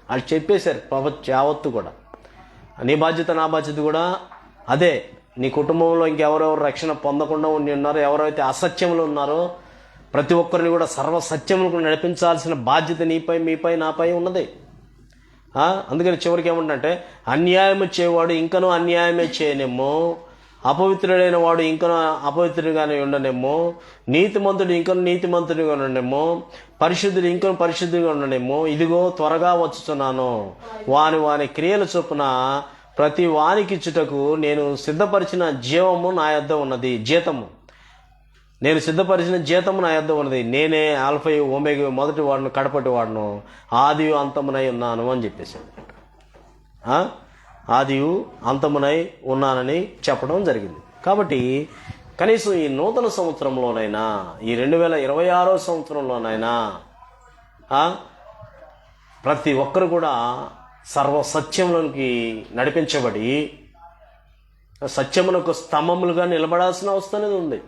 Speaker 1: వాళ్ళు చెప్పేశారు యావత్తు కూడా. నీ బాధ్యత నా బాధ్యత కూడా అదే. నీ కుటుంబంలో ఇంకెవరెవరు రక్షణ పొందకుండా ఉండి ఉన్నారో, ఎవరైతే అసత్యములు ఉన్నారో ప్రతి ఒక్కరిని కూడా సర్వ సత్యములకు నడిపించాల్సిన బాధ్యత నీపై, మీపై, నాపై ఉన్నది. అందుకని చివరికి ఏమంటే, అన్యాయము చేయవాడు ఇంకనూ అన్యాయమే చేయనేమో, అపవిత్రుడైన వాడు ఇంకనూ అపవిత్రుడిగానే ఉండనేమో, నీతిమంతుడు ఇంకనూ నీతిమంతుడిగా ఉండనేమో, పరిశుద్ధుడు ఇంకనూ పరిశుద్ధిగా ఉండనేమో. ఇదిగో త్వరగా వచ్చుతున్నాను, వాని క్రియల చొప్పున ప్రతి వానికిచ్చుటకు నేను సిద్ధపరిచిన జీవము నా యొద్ద ఉన్నది, నేను సిద్ధపరిచిన జీతము నా యొద్ద ఉన్నది. నేనే ఆల్ఫయు ఓమేగా, మొదటి వాడును కడపటి వాడును, ఆదియు అంతమునై ఉన్నాను అని చెప్పేశాడు. ఆదియు అంతమునై ఉన్నానని చెప్పడం జరిగింది. కాబట్టి కనీసం ఈ నూతన సంవత్సరంలోనైనా, ఈ 2026వ సంవత్సరంలోనైనా ప్రతి ఒక్కరు కూడా సర్వ సత్యంలోనికి నడిపించబడి సత్యమునకు స్తంభములుగా నిలబడాల్సిన అవసరం అనేది ఉంది.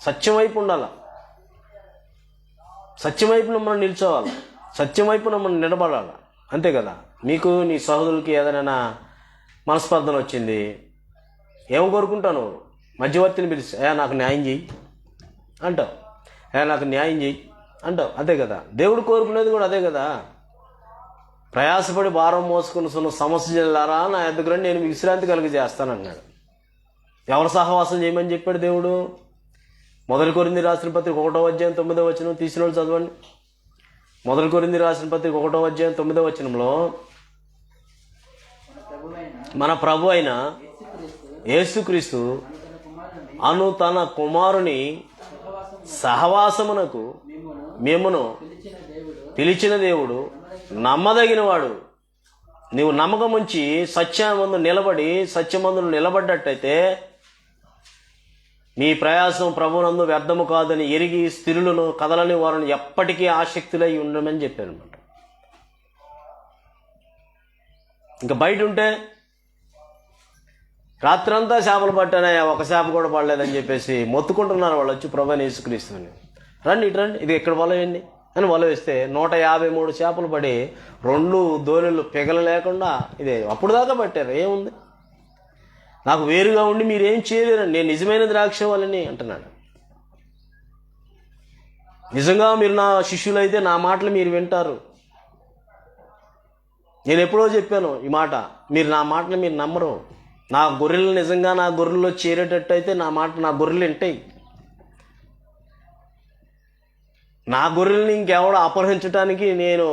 Speaker 1: సత్యం వైపు ఉండాల, సత్యం వైపు మనం నిల్చోవాలి, సత్యం వైపు మనం నిలబడాలి. అంతే కదా. మీకు నీ సహోదరులకి ఏదైనా మనస్పర్ధన వచ్చింది, ఏం కోరుకుంటాను? మధ్యవర్తిని పిలిచి నాకు న్యాయం చెయ్యి అంటావు, నాకు న్యాయం చెయ్యి అంటావు. అదే కదా దేవుడు కోరుకునేది కూడా అదే కదా. ప్రయాసపడి భారం మోసుకుని సమస్య చెల్లారా నా ఎద్దుకు రండి, నేను మీకు విశ్రాంతి కలిగజేస్తానన్నాడు. ఎవరు సహవాసం చేయమని చెప్పాడు దేవుడు? 1 కొరింథీ రాసిన పత్రిక 1వ అధ్యాయం 9వ వచనం తీసిన వాళ్ళు చదవండి. 1 కొరింథీ రాసిన పత్రిక 1వ అధ్యాయం 9వ వచనంలో మన ప్రభు అయిన యేసుక్రీస్తు అను తన కుమారుని సహవాసమునకు మేమును పిలిచిన దేవుడు నమ్మదగినవాడు. నీవు నమ్మకం ఉంచి సత్యమందు నిలబడి సత్యమందును నిలబడ్డట్టయితే నీ ప్రయాసం ప్రభునందు వ్యర్థము కాదని ఎరిగి స్థిరులను కదలని వారిని ఎప్పటికీ ఆసక్తులై ఉండమని చెప్పారు అనమాట. ఇంకా బయట ఉంటే రాత్రంతా చేపలు పట్టానే ఒక చేప కూడా పడలేదని చెప్పేసి మొత్తుకుంటున్నారు వాళ్ళు వచ్చి ప్రభువైన యేసుక్రీస్తుని. రండి ఇటు రండి, ఇది ఎక్కడ వల వేయండి అని వల వేస్తే 153 చేపలు పడి 2 దోణులు పిగల లేకుండా ఇదే అప్పుడు దాకా పట్టారు. ఏముంది, నాకు వేరుగా ఉండి మీరేం చేయలేరండి, నేను నిజమైన ద్రాక్ష వలని అంటున్నాడు. నిజంగా మీరు నా శిష్యులు అయితే నా మాటలు మీరు వింటారు. నేను ఎప్పుడో చెప్పాను ఈ మాట, మీరు నా మాటలు మీరు నమ్మరు. నా గొర్రెలు నిజంగా నా గొర్రెల్లో చేరేటట్టు అయితే నా గొర్రెలు వింటాయి. నా గొర్రెల్ని ఇంకెవడో అపహరించడానికి నేను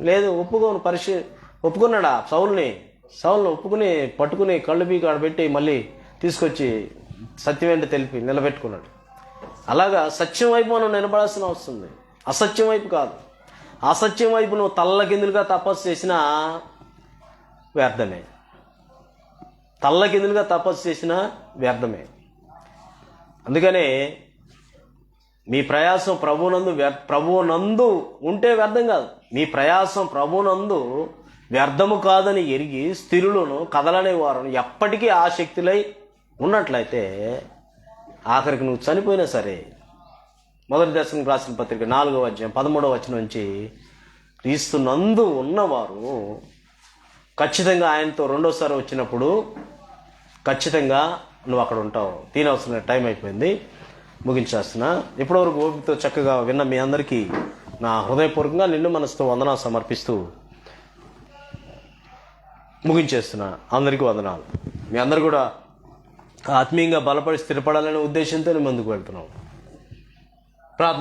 Speaker 1: లేదు ఒప్పుకోను. ఒప్పుకున్నాడా సౌలుని ఒప్పుకుని పట్టుకుని కళ్ళు పీకి ఆడబెట్టి మళ్ళీ తీసుకొచ్చి సత్యం ఏంటో తెలిపి నిలబెట్టుకున్నాడు. అలాగా సత్యం వైపు మనం నిలబడాల్సిన వస్తుంది, అసత్యం వైపు కాదు. అసత్యం వైపు నువ్వు తల్లకిందులుగా తపస్సు చేసినా వ్యర్థమే, తల్లకిందులుగా తపస్సు చేసినా వ్యర్థమే. అందుకనే మీ ప్రయాసం ప్రభువునందు ఉంటే వ్యర్థం కాదు. మీ ప్రయాసం ప్రభువునందు వ్యర్థము కాదని ఎరిగి స్థిరులను కదలనే వారు ఎప్పటికీ ఆసక్తులై ఉన్నట్లయితే ఆఖరికి నువ్వు చనిపోయినా సరే 1 దశలోనికీయులకు రాసిన పత్రిక 4వ అధ్యాయం 13వ వచనం నుంచి క్రీస్తునందు ఉన్నవారు ఖచ్చితంగా ఆయనతో రెండోసారి వచ్చినప్పుడు ఖచ్చితంగా నువ్వు అక్కడ ఉంటావు. తినవలసిన టైం అయిపోయింది, ముగించేస్తున్నా. ఇప్పటివరకు ఓపికతో చక్కగా విన్న మీ అందరికీ నా హృదయపూర్వకంగా నిండు మనసుతో వందనాలు సమర్పిస్తూ ముగించేస్తున్నా. అందరికీ వందనాలు. మీ అందరు కూడా ఆత్మీయంగా బలపడి స్థిరపడాలనే ఉద్దేశంతో నేను ముందుకు వెళ్తున్నాం. ప్రార్థన